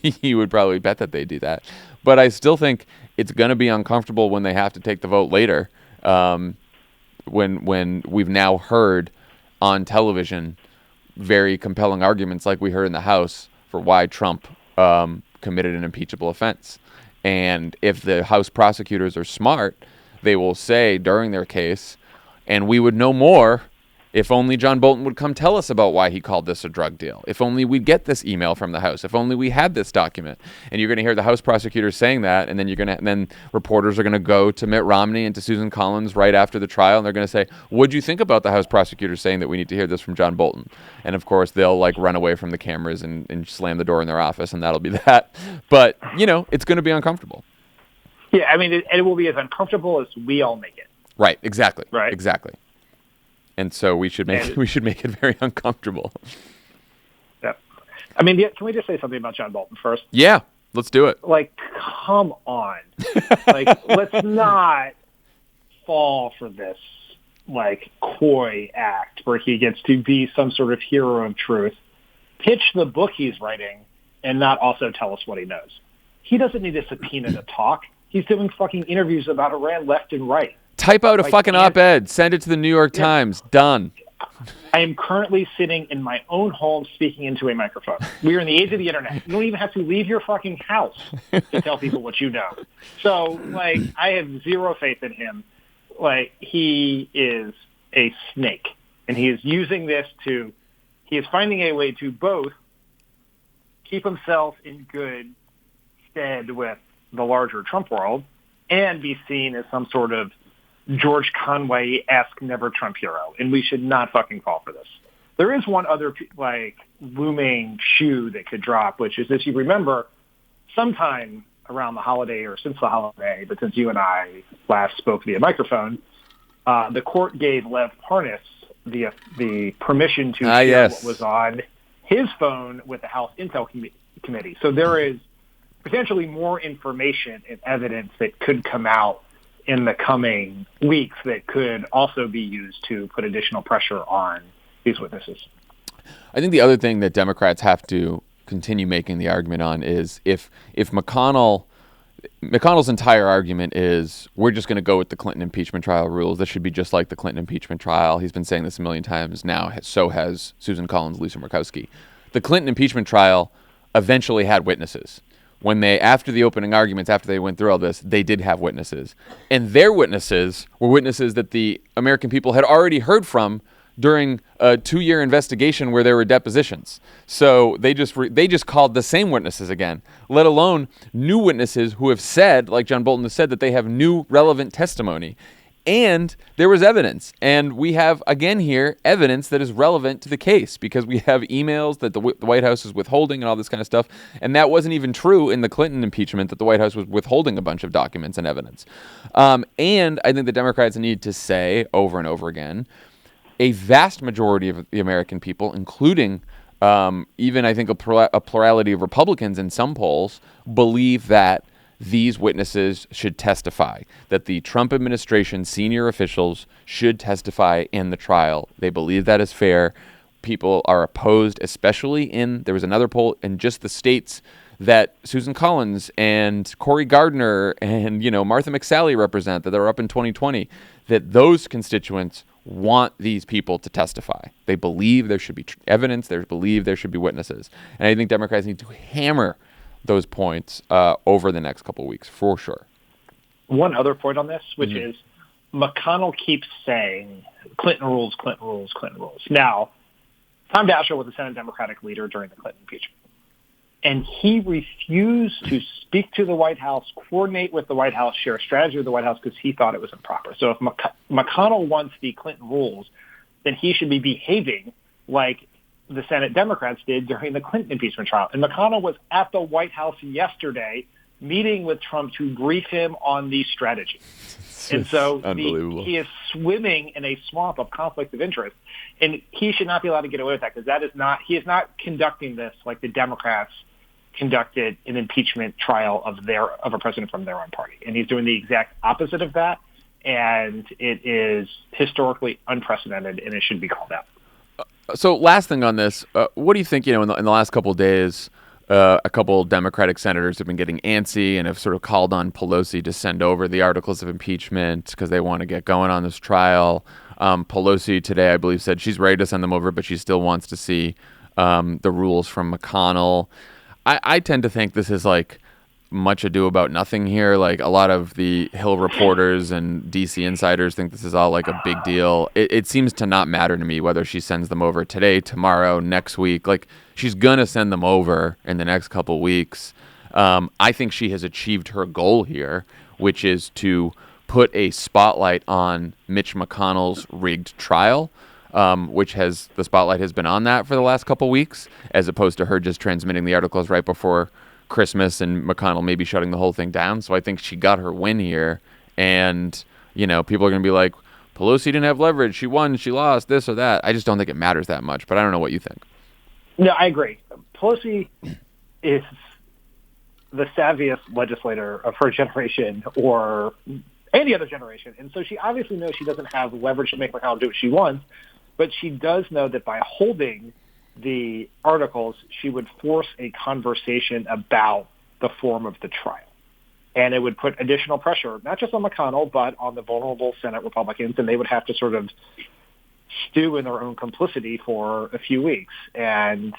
you would probably bet that they do that. But I still think it's going to be uncomfortable when they have to take the vote later, when we've now heard on television very compelling arguments like we heard in the House for why Trump committed an impeachable offense. And if the House prosecutors are smart, they will say during their case, and we would know more if only John Bolton would come tell us about why he called this a drug deal. If only we'd get this email from the House. If only we had this document. And you're going to hear the House prosecutors saying that, and then reporters are going to go to Mitt Romney and to Susan Collins right after the trial, and they're going to say, "What'd you think about the House prosecutors saying that we need to hear this from John Bolton?" And of course, they'll run away from the cameras and slam the door in their office, and that'll be that. But it's going to be uncomfortable. Yeah, I mean, it will be as uncomfortable as we all make it. Right. Exactly. Right. Exactly. And so we should make it very uncomfortable. Yeah. I mean, can we just say something about John Bolton first? Yeah, let's do it. Come on. Let's not fall for this, coy act where he gets to be some sort of hero of truth, pitch the book he's writing, and not also tell us what he knows. He doesn't need a subpoena to talk. He's doing fucking interviews about Iran left and right. Type out a fucking op-ed. Send it to the New York Times. Done. I am currently sitting in my own home speaking into a microphone. We are in the age of the internet. You don't even have to leave your fucking house to tell people what you know. So, I have zero faith in him. He is a snake. And he is using this he is finding a way to both keep himself in good stead with the larger Trump world and be seen as some sort of George Conway-esque never Trump hero, and we should not fucking fall for this. There is one other looming shoe that could drop, which is, if you remember, sometime around the holiday or since the holiday, but since you and I last spoke via microphone, the court gave Lev Parnas the permission to share what was on his phone with the House Intel Committee. So there is potentially more information and evidence that could come out in the coming weeks that could also be used to put additional pressure on these witnesses. I think the other thing that Democrats have to continue making the argument on is if McConnell's entire argument is we're just going to go with the Clinton impeachment trial rules. This should be just like the Clinton impeachment trial. He's been saying this a million times now. So has Susan Collins, Lisa Murkowski. The Clinton impeachment trial eventually had witnesses. When after the opening arguments, after they went through all this, they did have witnesses. And their witnesses were witnesses that the American people had already heard from during a 2-year investigation where there were depositions. So they just called the same witnesses again, let alone new witnesses who have said, like John Bolton has said, that they have new relevant testimony. And there was evidence. And we have, again here, evidence that is relevant to the case because we have emails that the White House is withholding and all this kind of stuff. And that wasn't even true in the Clinton impeachment, that the White House was withholding a bunch of documents and evidence. And I think the Democrats need to say over and over again, a vast majority of the American people, including even I think a plurality of Republicans in some polls, believe that these witnesses should testify, that the Trump administration senior officials should testify in the trial. They believe that is fair. People are opposed, especially there was another poll in just the states that Susan Collins and Cory Gardner and, Martha McSally represent, that are up in 2020, that those constituents want these people to testify. They believe there should be evidence. They believe there should be witnesses. And I think Democrats need to hammer those points over the next couple of weeks, for sure. One other point on this, which is McConnell keeps saying Clinton rules, Clinton rules, Clinton rules. Now, Tom Daschle was the Senate Democratic leader during the Clinton impeachment, and he refused to speak to the White House, coordinate with the White House, share a strategy with the White House because he thought it was improper. So if McConnell wants the Clinton rules, then he should be behaving like the Senate Democrats did during the Clinton impeachment trial. And McConnell was at the White House yesterday meeting with Trump to brief him on the strategy. And so he is swimming in a swamp of conflict of interest, and he should not be allowed to get away with that, because he is not conducting this like the Democrats conducted an impeachment trial of a president from their own party. And he's doing the exact opposite of that, and it is historically unprecedented, and it should be called out. So last thing on this, what do you think, in the last couple of days, a couple Democratic senators have been getting antsy and have sort of called on Pelosi to send over the articles of impeachment because they want to get going on this trial. Pelosi today, I believe, said she's ready to send them over, but she still wants to see the rules from McConnell. I tend to think this is like much ado about nothing here. Like, a lot of the Hill reporters and DC insiders think this is all like a big deal. It seems to not matter to me whether she sends them over today, tomorrow, next week. Like, she's gonna send them over in the next couple weeks. I think she has achieved her goal here, which is to put a spotlight on Mitch McConnell's rigged trial, which the spotlight has been on that for the last couple weeks, as opposed to her just transmitting the articles right before Christmas and McConnell maybe shutting the whole thing down. So I think she got her win here, and people are going to be like, Pelosi didn't have leverage, she won, she lost, this or that. I just don't think it matters that much, but I don't know what you think. No, I agree. Pelosi is the savviest legislator of her generation or any other generation, and so she obviously knows she doesn't have leverage to make McConnell do what she wants, but she does know that by holding the articles, she would force a conversation about the form of the trial. And it would put additional pressure, not just on McConnell, but on the vulnerable Senate Republicans, and they would have to sort of stew in their own complicity for a few weeks. And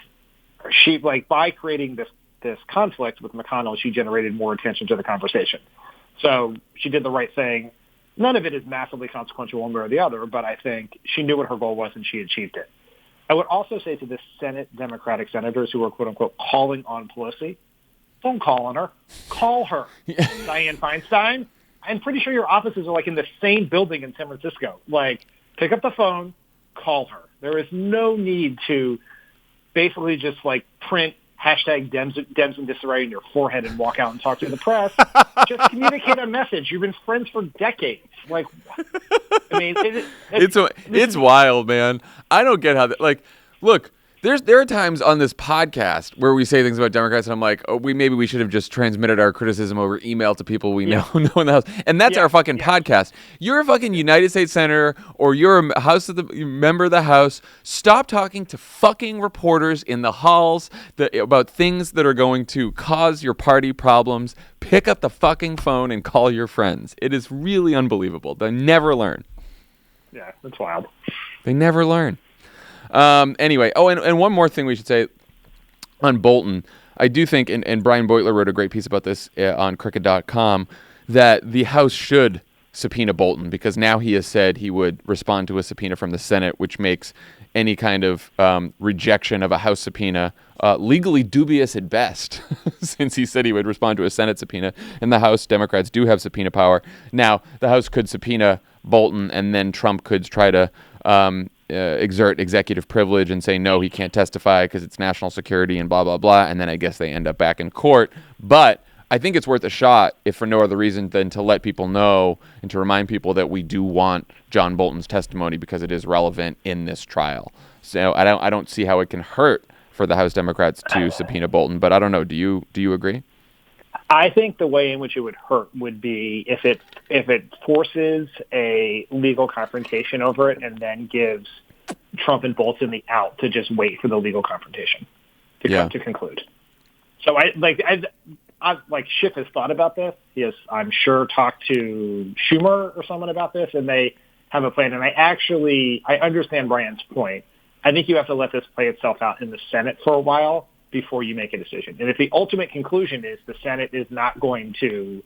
she, by creating this conflict with McConnell, she generated more attention to the conversation. So she did the right thing. None of it is massively consequential one way or the other, but I think she knew what her goal was and she achieved it. I would also say to the Senate Democratic senators who are, quote unquote, calling on Pelosi, don't call on her. Call her. Dianne Feinstein. I'm pretty sure your offices are in the same building in San Francisco. Pick up the phone, call her. There is no need to basically just print hashtag Dems in disarray in your forehead and walk out and talk to the press. Just communicate a message. You've been friends for decades. I mean, it's wild, man. I don't get how that. Look, there are times on this podcast where we say things about Democrats, and I'm like, maybe we should have just transmitted our criticism over email to people we know in the House, and that's our fucking podcast. You're a fucking United States senator, or you're a member of the House. Stop talking to fucking reporters in the halls about things that are going to cause your party problems. Pick up the fucking phone and call your friends. It is really unbelievable. They never learn. Yeah, that's wild. They never learn. Anyway, and one more thing we should say on Bolton. I do think, and Brian Beutler wrote a great piece about this on Cricket.com, that the House should subpoena Bolton, because now he has said he would respond to a subpoena from the Senate, which makes any kind of rejection of a House subpoena legally dubious at best, since he said he would respond to a Senate subpoena. And the House Democrats do have subpoena power. Now, the House could subpoena Bolton, and then Trump could try to exert executive privilege and say, no, he can't testify because it's national security and blah, blah, blah. And then I guess they end up back in court. But I think it's worth a shot, if for no other reason than to let people know and to remind people that we do want John Bolton's testimony because it is relevant in this trial. So I don't see how it can hurt for the House Democrats to subpoena Bolton. But I don't know. Do you agree? I think the way in which it would hurt would be if it forces a legal confrontation over it and then gives Trump and Bolton the out to just wait for the legal confrontation to come to conclude. So Schiff has thought about this. He has, I'm sure, talked to Schumer or someone about this, and they have a plan. And I understand Brian's point. I think you have to let this play itself out in the Senate for a while before you make a decision. And if the ultimate conclusion is the Senate is not going to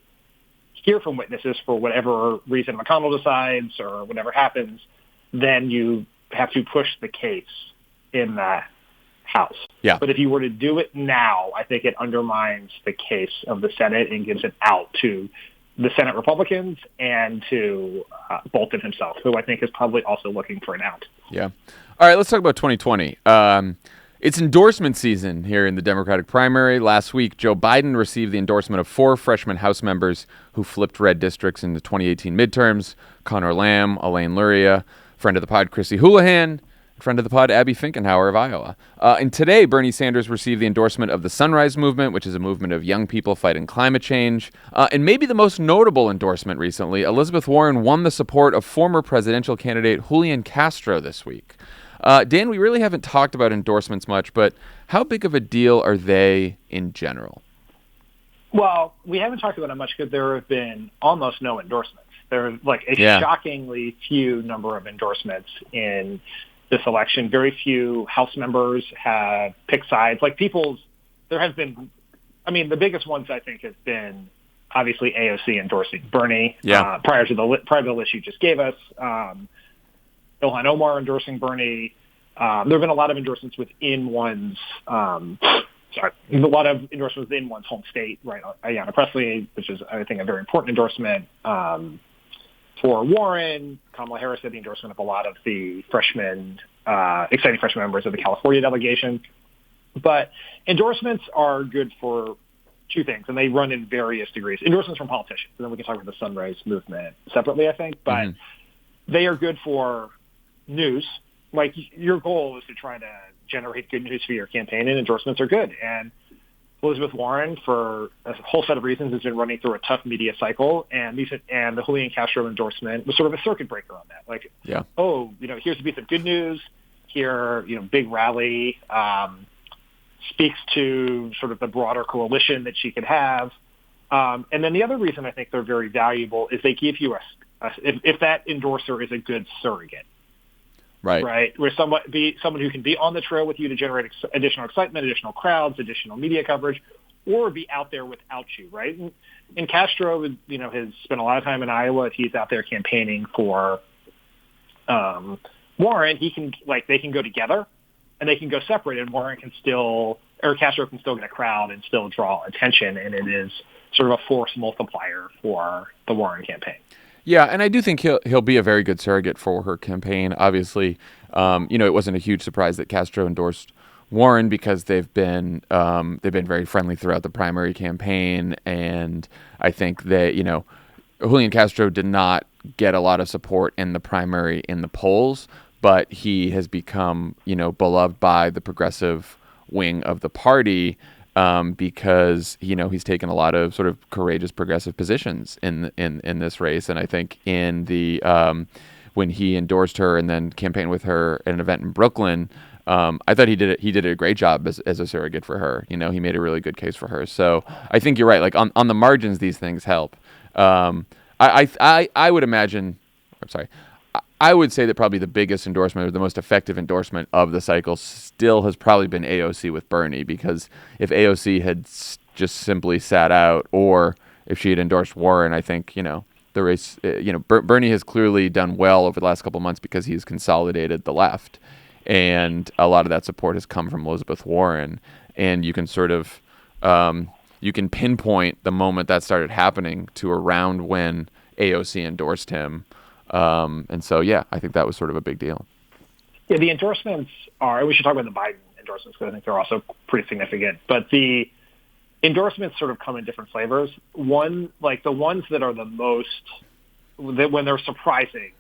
hear from witnesses for whatever reason McConnell decides or whatever happens, then you have to push the case in the House. Yeah. But if you were to do it now, I think it undermines the case of the Senate and gives it out to the Senate Republicans and to Bolton himself, who I think is probably also looking for an out. Yeah. All right, let's talk about 2020. It's endorsement season here in the Democratic primary. Last week, Joe Biden received the endorsement of 4 freshman House members who flipped red districts in the 2018 midterms: Conor Lamb, Elaine Luria, friend of the pod Chrissy Houlihan, friend of the pod Abby Finkenauer of Iowa. And today, Bernie Sanders received the endorsement of the Sunrise Movement, which is a movement of young people fighting climate change. And maybe the most notable endorsement recently, Elizabeth Warren won the support of former presidential candidate Julian Castro this week. Dan, we really haven't talked about endorsements much, but how big of a deal are they in general? Well, we haven't talked about it much because there have been almost no endorsements. There are like a shockingly few number of endorsements in this election. Very few House members have picked sides. There has been, the biggest ones I think has been obviously AOC endorsing Bernie prior to the list you just gave us. Ilhan Omar endorsing Bernie. There have been a lot of endorsements within one's home state, right? Ayanna Pressley, which is, I think, a very important endorsement. For Warren, Kamala Harris had the endorsement of a lot of the exciting freshman members of the California delegation. But endorsements are good for two things, and they run in various degrees. Endorsements from politicians, and then we can talk about the Sunrise Movement separately, I think. But they are good for news. Like, your goal is to try to generate good news for your campaign, and endorsements are good. And Elizabeth Warren, for a whole set of reasons, has been running through a tough media cycle, and the Julian Castro endorsement was sort of a circuit breaker on that. Like, here's a piece of good news. Here, big rally, speaks to sort of the broader coalition that she could have. And then the other reason I think they're very valuable is they give you if that endorser is a good surrogate. Right. Where someone who can be on the trail with you to generate additional excitement, additional crowds, additional media coverage, or be out there without you, right? And Castro, has spent a lot of time in Iowa. He's out there campaigning for Warren. They can go together, and they can go separate, and Castro can still get a crowd and still draw attention, and it is sort of a force multiplier for the Warren campaign. Yeah, and I do think he'll be a very good surrogate for her campaign. Obviously, it wasn't a huge surprise that Castro endorsed Warren because they've been very friendly throughout the primary campaign, and I think that Julian Castro did not get a lot of support in the primary in the polls, but he has become beloved by the progressive wing of the party. Because he's taken a lot of sort of courageous progressive positions in this race, and I think in the when he endorsed her and then campaigned with her at an event in Brooklyn, I thought he did a great job as a surrogate for her. He made a really good case for her. So I think you're right. Like on the margins, these things help. I would imagine. I'm sorry. I would say that probably the biggest endorsement or the most effective endorsement of the cycle still has probably been AOC with Bernie, because if AOC had just simply sat out, or if she had endorsed Warren, I think, the race, Bernie has clearly done well over the last couple of months because he's consolidated the left. And a lot of that support has come from Elizabeth Warren. And you can sort of, you can pinpoint the moment that started happening to around when AOC endorsed him. And so, I think that was sort of a big deal. Yeah, the endorsements we should talk about the Biden endorsements because I think they're also pretty significant. But the endorsements sort of come in different flavors. One, like the ones that are the most, that when they're surprising,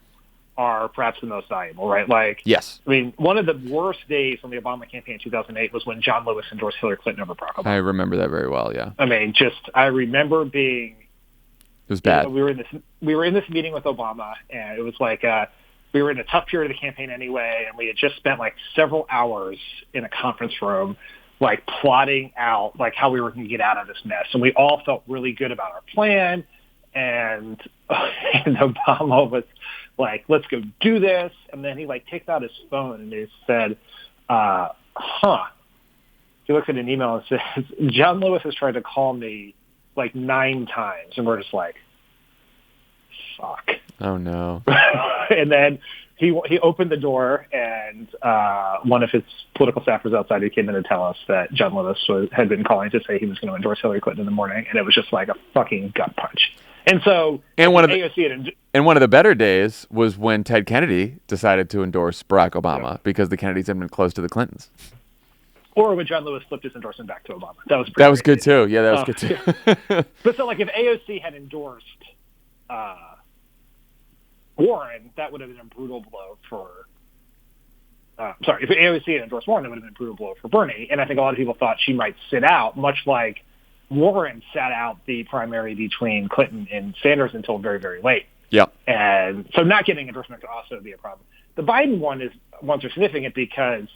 are perhaps the most valuable, right? Like, yes. One of the worst days on the Obama campaign in 2008 was when John Lewis endorsed Hillary Clinton over Barack Obama. I remember that very well, yeah. I remember being... It was bad. We were in this meeting with Obama, and it was like we were in a tough period of the campaign anyway, and we had just spent like several hours in a conference room, like plotting out like how we were going to get out of this mess, and we all felt really good about our plan. And Obama was like, "Let's go do this," and then he like takes out his phone and he said, He looks at an email and says, "John Lewis has tried to call me like 9 times," and we're just like, fuck. Oh no. And then he opened the door, and one of his political staffers outside who came in to tell us that John Lewis had been calling to say he was going to endorse Hillary Clinton in the morning, and it was just like a fucking gut punch. And so, one of the better days was when Ted Kennedy decided to endorse Barack Obama because the Kennedys had been close to the Clintons. Or when John Lewis flipped his endorsement back to Obama. That was good too. Yeah, that was good too. But so, like, if AOC had endorsed Warren, that would have been a brutal blow for. If AOC had endorsed Warren, that would have been a brutal blow for Bernie. And I think a lot of people thought she might sit out, much like Warren sat out the primary between Clinton and Sanders until very, very late. Yeah. And so not getting endorsement could also be a problem. The Biden ones are significant because,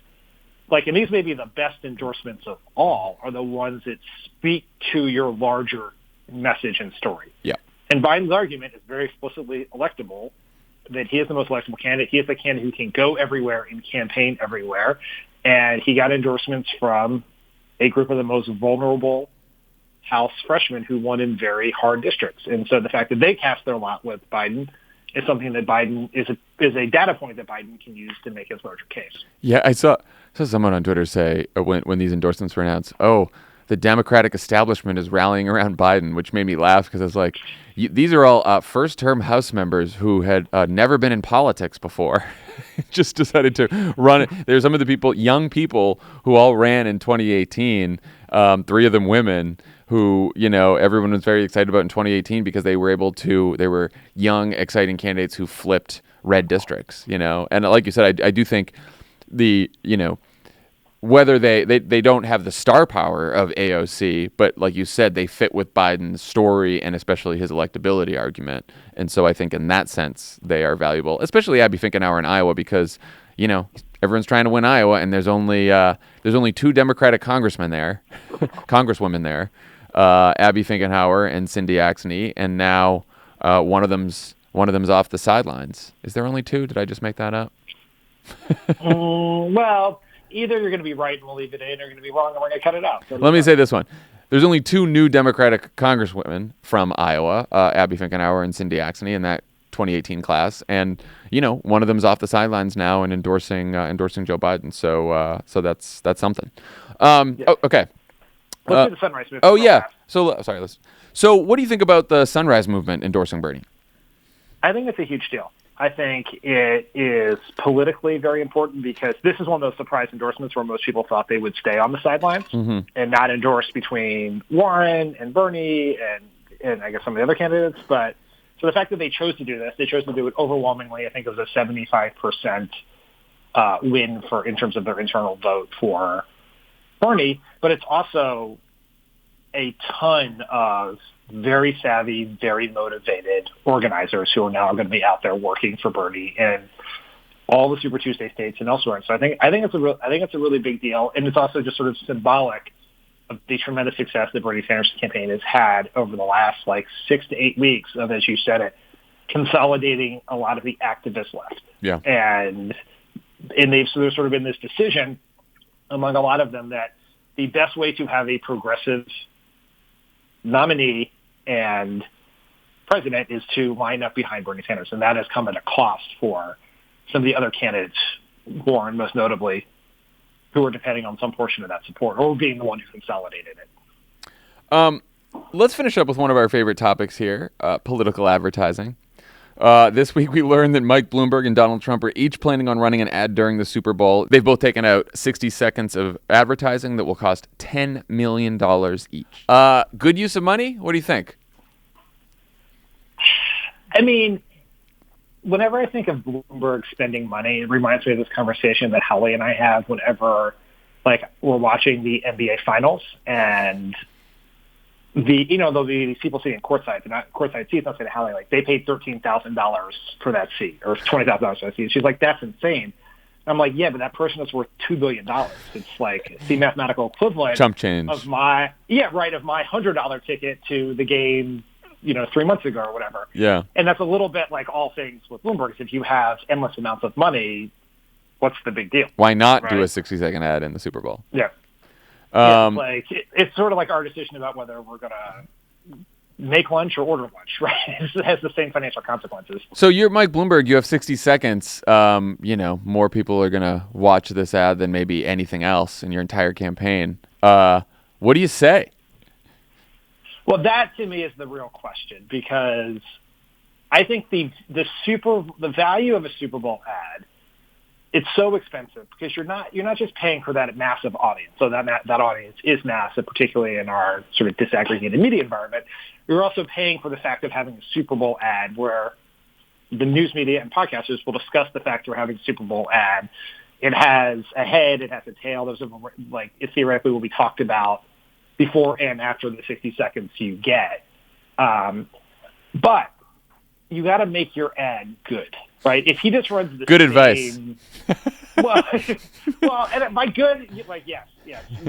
like, and these may be the best endorsements of all, are the ones that speak to your larger message and story. Yeah. And Biden's argument is very explicitly electable, that he is the most electable candidate. He is the candidate who can go everywhere and campaign everywhere. And he got endorsements from a group of the most vulnerable House freshmen who won in very hard districts. And so the fact that they cast their lot with Biden is something that Biden is a data point that Biden can use to make his larger case. Yeah, I saw someone on Twitter say when these endorsements were announced, the Democratic establishment is rallying around Biden, which made me laugh because I was like, these are all first-term House members who had never been in politics before, just decided to run it. There's some of the young people who all ran in 2018, 3 of them women, who, everyone was very excited about in 2018 because they were young, exciting candidates who flipped red districts, And like you said, I do think whether they don't have the star power of AOC, but like you said, they fit with Biden's story and especially his electability argument. And so I think in that sense, they are valuable, especially Abby Finkenauer in Iowa, because, everyone's trying to win Iowa and there's only 2 Democratic congresswomen there, Abby Finkenauer and Cindy Axne. And now one of them's off the sidelines. Is there only 2? Did I just make that up? Well, either you're going to be right and we'll leave it in, or you're going to be wrong and we're going to cut it out. So let me say this one. There's only 2 new Democratic congresswomen from Iowa, Abby Finkenauer and Cindy Axne, in that 2018 class. And, one of them's off the sidelines now and endorsing Joe Biden. So that's something. Okay. Let's do the Sunrise Movement. Oh, yeah. So what do you think about the Sunrise Movement endorsing Bernie? I think it's a huge deal. I think it is politically very important because this is one of those surprise endorsements where most people thought they would stay on the sidelines and not endorse between Warren and Bernie and I guess some of the other candidates. But so the fact that they chose to do this, they chose to do it overwhelmingly. I think it was a 75% win in terms of their internal vote for Bernie. But it's also a ton of very savvy, very motivated organizers who are now going to be out there working for Bernie in all the Super Tuesday states and elsewhere. So I think it's a really big deal, and it's also just sort of symbolic of the tremendous success that Bernie Sanders' campaign has had over the last 6 to 8 weeks of, as you said it, consolidating a lot of the activist left. Yeah, and there's sort of been this decision among a lot of them that the best way to have a progressive nominee and president is to line up behind Bernie Sanders, and that has come at a cost for some of the other candidates, Warren most notably, who are depending on some portion of that support or being the one who consolidated it. Let's finish up with one of our favorite topics here, political advertising. This week we learned that Mike Bloomberg and Donald Trump are each planning on running an ad during the Super Bowl. They've both taken out 60 seconds of advertising that will cost $10 million each. Good use of money? What do you think? I mean, whenever I think of Bloomberg spending money, it reminds me of this conversation that Holly and I have whenever, we're watching the NBA Finals and there'll be these people sitting in courtside, they're not courtside seats. I'll say to Hallie, they paid $13,000 for that seat or $20,000 for that seat. She's like, that's insane. I'm like, yeah, but that person is worth $2 billion. It's the mathematical equivalent chump change of my $100 ticket to the game, 3 months ago or whatever. Yeah. And that's a little bit like all things with Bloomberg. If you have endless amounts of money, what's the big deal? Why not do a 60-second ad in the Super Bowl? Yeah. It's sort of like our decision about whether we're going to make lunch or order lunch, right? It has the same financial consequences. So you're Mike Bloomberg. You have 60 seconds. More people are going to watch this ad than maybe anything else in your entire campaign. What do you say? Well, that to me is the real question, because I think the value of a Super Bowl ad it's so expensive because you're not just paying for that massive audience. So that audience is massive, particularly in our sort of disaggregated media environment. You're also paying for the fact of having a Super Bowl ad where the news media and podcasters will discuss the fact we're having a Super Bowl ad. It has a head, it has a tail. It theoretically will be talked about before and after the 60 seconds you get. But you got to make your ad good, right? If he just runs the good same, advice. well, and by good, yes,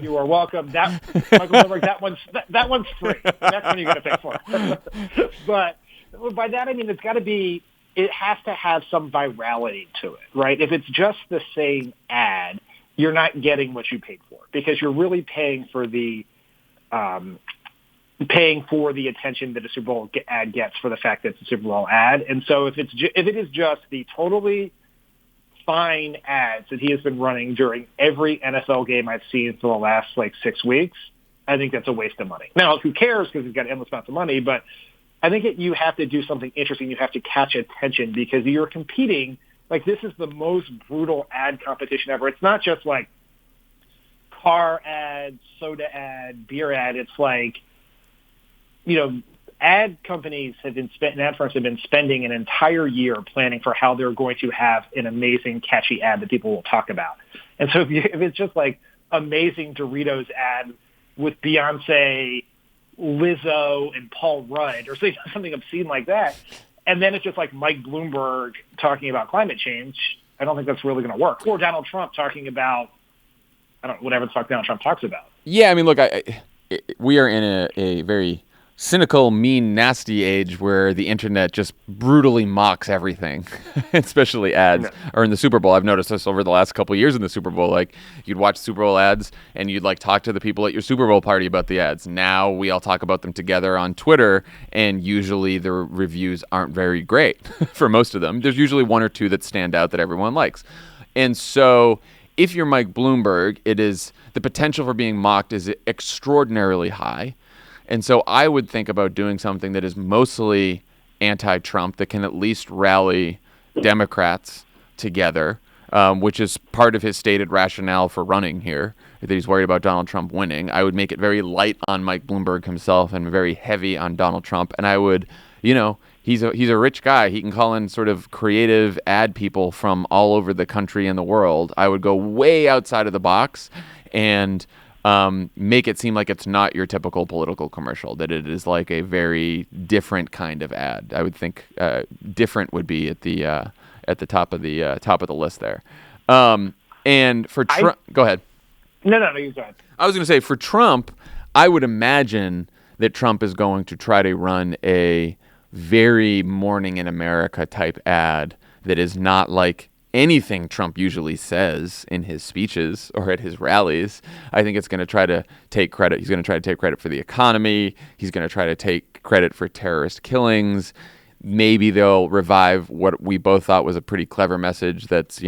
you are welcome. That Michael Bloomberg, that one's free. That's one you got to pay for. But by that I mean it has to have some virality to it, right? If it's just the same ad, you're not getting what you paid for because you're really paying for the attention that a Super Bowl ad gets for the fact that it's a Super Bowl ad. And so if it is just the totally fine ads that he has been running during every NFL game I've seen for the last 6 weeks, I think that's a waste of money. Now, who cares because he's got endless amounts of money, but I think you have to do something interesting. You have to catch attention because you're competing. This is the most brutal ad competition ever. It's not just car ad, soda ad, beer ad. It's ad companies and ad firms have been spending an entire year planning for how they're going to have an amazing, catchy ad that people will talk about. And so if it's just amazing Doritos ad with Beyonce, Lizzo, and Paul Rudd or something obscene like that, and then it's just Mike Bloomberg talking about climate change, I don't think that's really going to work. Or Donald Trump talking about, whatever the fuck Donald Trump talks about. Yeah, I mean, look, we are in a very cynical, mean, nasty age where the internet just brutally mocks everything, especially ads. Or in the Super Bowl, I've noticed this over the last couple of years in the Super Bowl. You'd watch Super Bowl ads and you'd talk to the people at your Super Bowl party about the ads. Now we all talk about them together on Twitter, and usually the reviews aren't very great for most of them. There's usually one or two that stand out that everyone likes. And so if you're Mike Bloomberg, the potential for being mocked is extraordinarily high. And so I would think about doing something that is mostly anti-Trump, that can at least rally Democrats together, which is part of his stated rationale for running here, that he's worried about Donald Trump winning. I would make it very light on Mike Bloomberg himself and very heavy on Donald Trump. And I would, he's a rich guy. He can call in sort of creative ad people from all over the country and the world. I would go way outside of the box and make it seem like it's not your typical political commercial, that it is a very different kind of ad. I would think different would be at the top of the list there. And for Trump, go ahead. No, you go ahead. I was going to say for Trump, I would imagine that Trump is going to try to run a very Morning in America type ad that is not anything Trump usually says in his speeches or at his rallies. I think it's going to try to take credit. He's going to try to take credit for the economy. He's going to try to take credit for terrorist killings. Maybe they'll revive what we both thought was a pretty clever message that's,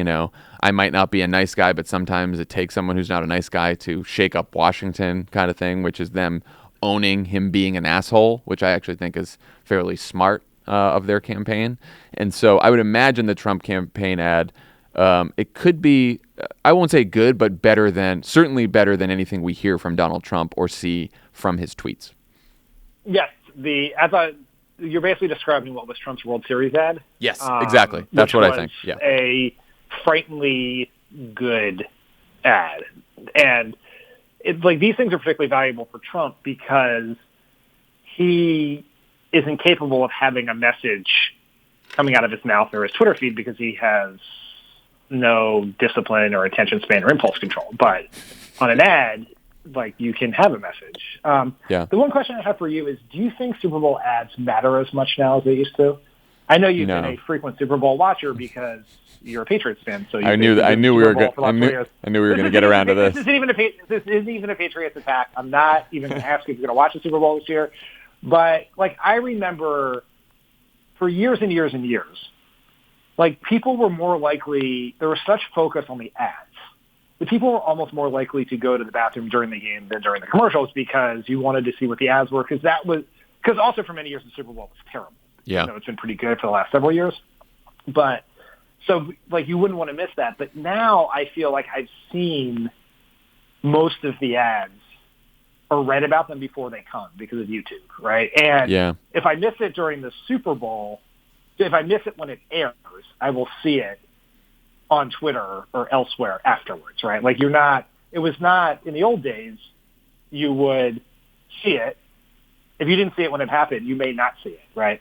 I might not be a nice guy, but sometimes it takes someone who's not a nice guy to shake up Washington kind of thing, which is them owning him being an asshole, which I actually think is fairly smart of their campaign. And so I would imagine the Trump campaign ad, it could be, I won't say good, but certainly better than anything we hear from Donald Trump or see from his tweets. Yes. You're basically describing what was Trump's World Series ad. Yes, exactly. That's what I think. Yeah. A frighteningly good ad. And these things are particularly valuable for Trump because he is incapable of having a message coming out of his mouth or his Twitter feed because he has no discipline or attention span or impulse control. But on an ad, you can have a message. The one question I have for you is, do you think Super Bowl ads matter as much now as they used to? I know you've been a frequent Super Bowl watcher because you're a Patriots fan. So I knew we were going to get around to this. This isn't even a Patriots attack. I'm not even going to ask if you're going to watch the Super Bowl this year. But I remember for years and years and years, people were more likely, there was such focus on the ads. The people were almost more likely to go to the bathroom during the game than during the commercials because you wanted to see what the ads were. Because also for many years the Super Bowl was terrible. Yeah. It's been pretty good for the last several years. But So, like, you wouldn't want to miss that. But now I feel like I've seen most of the ads or read about them before they come because of YouTube, right? And if I miss it during the Super Bowl, if I miss it when it airs, I will see it on Twitter or elsewhere afterwards, right? Like, it was not, in the old days, you would see it. If you didn't see it when it happened, you may not see it, right?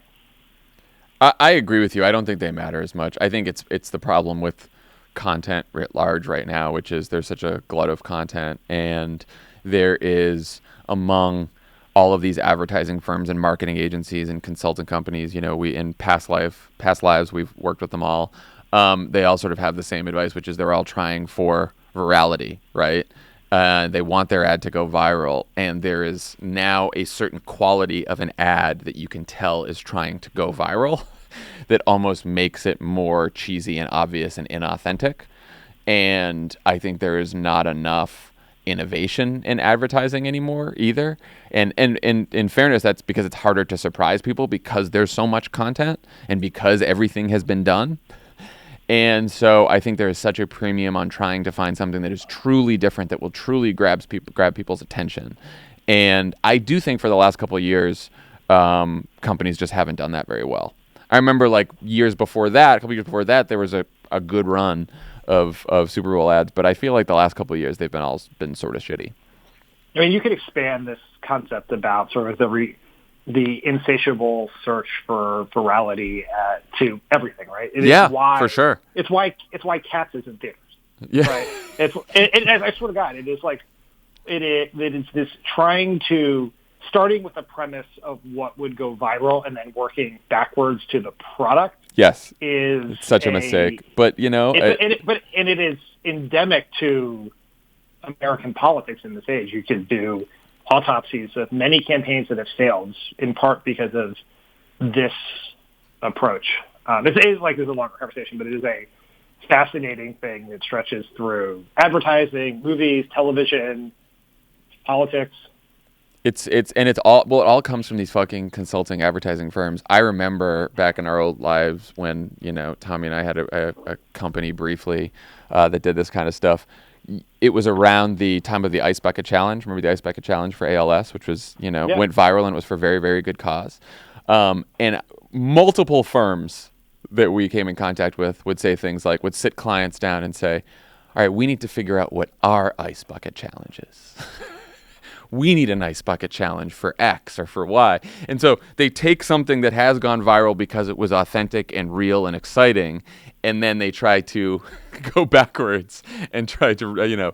I agree with you. I don't think they matter as much. I think it's the problem with content writ large right now, which is there's such a glut of content, and there is among all of these advertising firms and marketing agencies and consulting companies, we in past lives we've worked with them all. They all sort of have the same advice, which is they're all trying for virality, right? They want their ad to go viral, and there is now a certain quality of an ad that you can tell is trying to go viral that almost makes it more cheesy and obvious and inauthentic. And I think there is not enough innovation in advertising anymore either. And in fairness, that's because it's harder to surprise people because there's so much content and because everything has been done. And so I think there is such a premium on trying to find something that is truly different, that will truly grab people's attention. And I do think for the last couple of years, companies just haven't done that very well. I remember a couple years before that, there was a good run of Super Bowl ads, but I feel like the last couple of years they've been sort of shitty. I mean, you could expand this concept about sort of the insatiable search for virality to everything, right? For sure. It's why Cats is in theaters. Yeah. Right. I swear to God, it is like it is this starting with the premise of what would go viral and then working backwards to the product. Yes. Is such a mistake, but it is endemic to American politics in this age. You could do autopsies of many campaigns that have failed, in part because of this approach. This is a longer conversation, but it is a fascinating thing that stretches through advertising, movies, television, politics. It all comes from these fucking consulting advertising firms. I remember back in our old lives when, Tommy and I had a company briefly that did this kind of stuff. It was around the time of the Ice Bucket Challenge. Remember the Ice Bucket Challenge for ALS, which was, went viral and it was for very, very good cause. And multiple firms that we came in contact with would say things like, would sit clients down and say, all right, we need to figure out what our Ice Bucket Challenge is. We need an Ice Bucket Challenge for X or for Y. And so they take something that has gone viral because it was authentic and real and exciting, and then they try to go backwards and try to,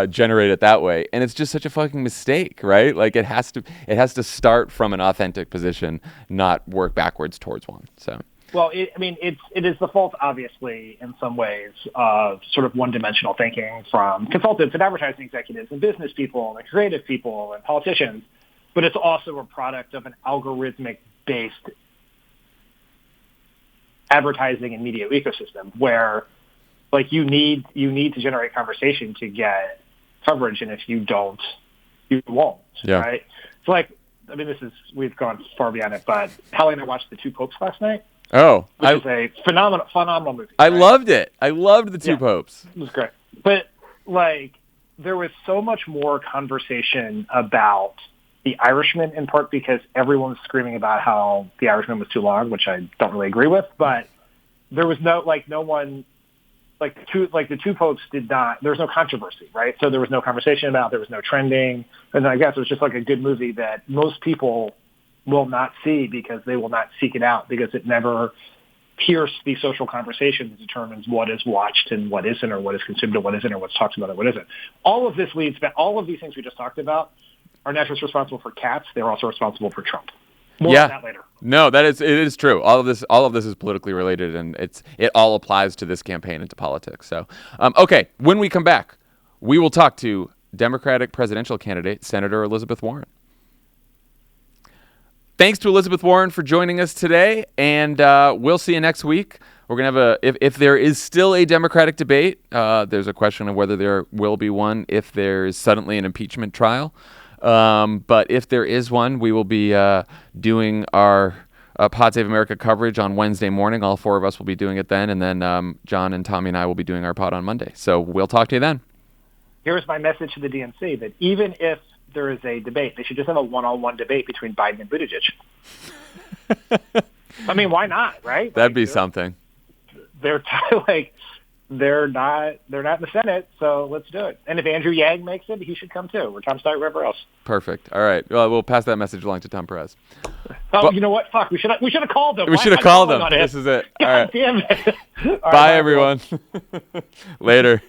generate it that way. And it's just such a fucking mistake, right? Like it has to start from an authentic position, not work backwards towards one. So. Well, it is the fault, obviously, in some ways, of sort of one-dimensional thinking from consultants and advertising executives and business people and creative people and politicians, but it's also a product of an algorithmic-based advertising and media ecosystem where, you need to generate conversation to get coverage, and if you don't, you won't. Yeah. Right? So, we've gone far beyond it, but Hallie and I watched The Two Popes last night. Oh, which is a phenomenal movie. I loved it. I loved The Two Popes. It was great. But, there was so much more conversation about The Irishman, in part because everyone was screaming about how The Irishman was too long, which I don't really agree with. But there was no one, The Two Popes did not, there was no controversy, right? So there was no conversation about, there was no trending. And I guess it was just a good movie that most people will not see because they will not seek it out because it never pierced the social conversation that determines what is watched and what isn't, or what is consumed and what isn't, or what's talked about and what isn't. All of this leads back. All of these things we just talked about are not just responsible for Cats; they're also responsible for Trump. More on that later. No, it is true. All of this is politically related, and it all applies to this campaign and to politics. So, okay, when we come back, we will talk to Democratic presidential candidate Senator Elizabeth Warren. Thanks to Elizabeth Warren for joining us today, and we'll see you next week. We're going to have if there is still a Democratic debate, there's a question of whether there will be one if there's suddenly an impeachment trial. But if there is one, we will be doing our Pod Save America coverage on Wednesday morning. All 4 of us will be doing it then, and then John and Tommy and I will be doing our pod on Monday. So we'll talk to you then. Here's my message to the DNC, that even if there is a debate, they should just have a one-on-one debate between Biden and Buttigieg. I mean, why not, right? That'd be something. They're they're not in the Senate, so let's do it. And if Andrew Yang makes it, he should come too. Or Tom Steyer, wherever else. Perfect. All right. Well, we'll pass that message along to Tom Perez. Oh, you know what? Fuck. We should have called him. We should have called him. This is it. God all right. Damn it. All right, bye, everyone. Later.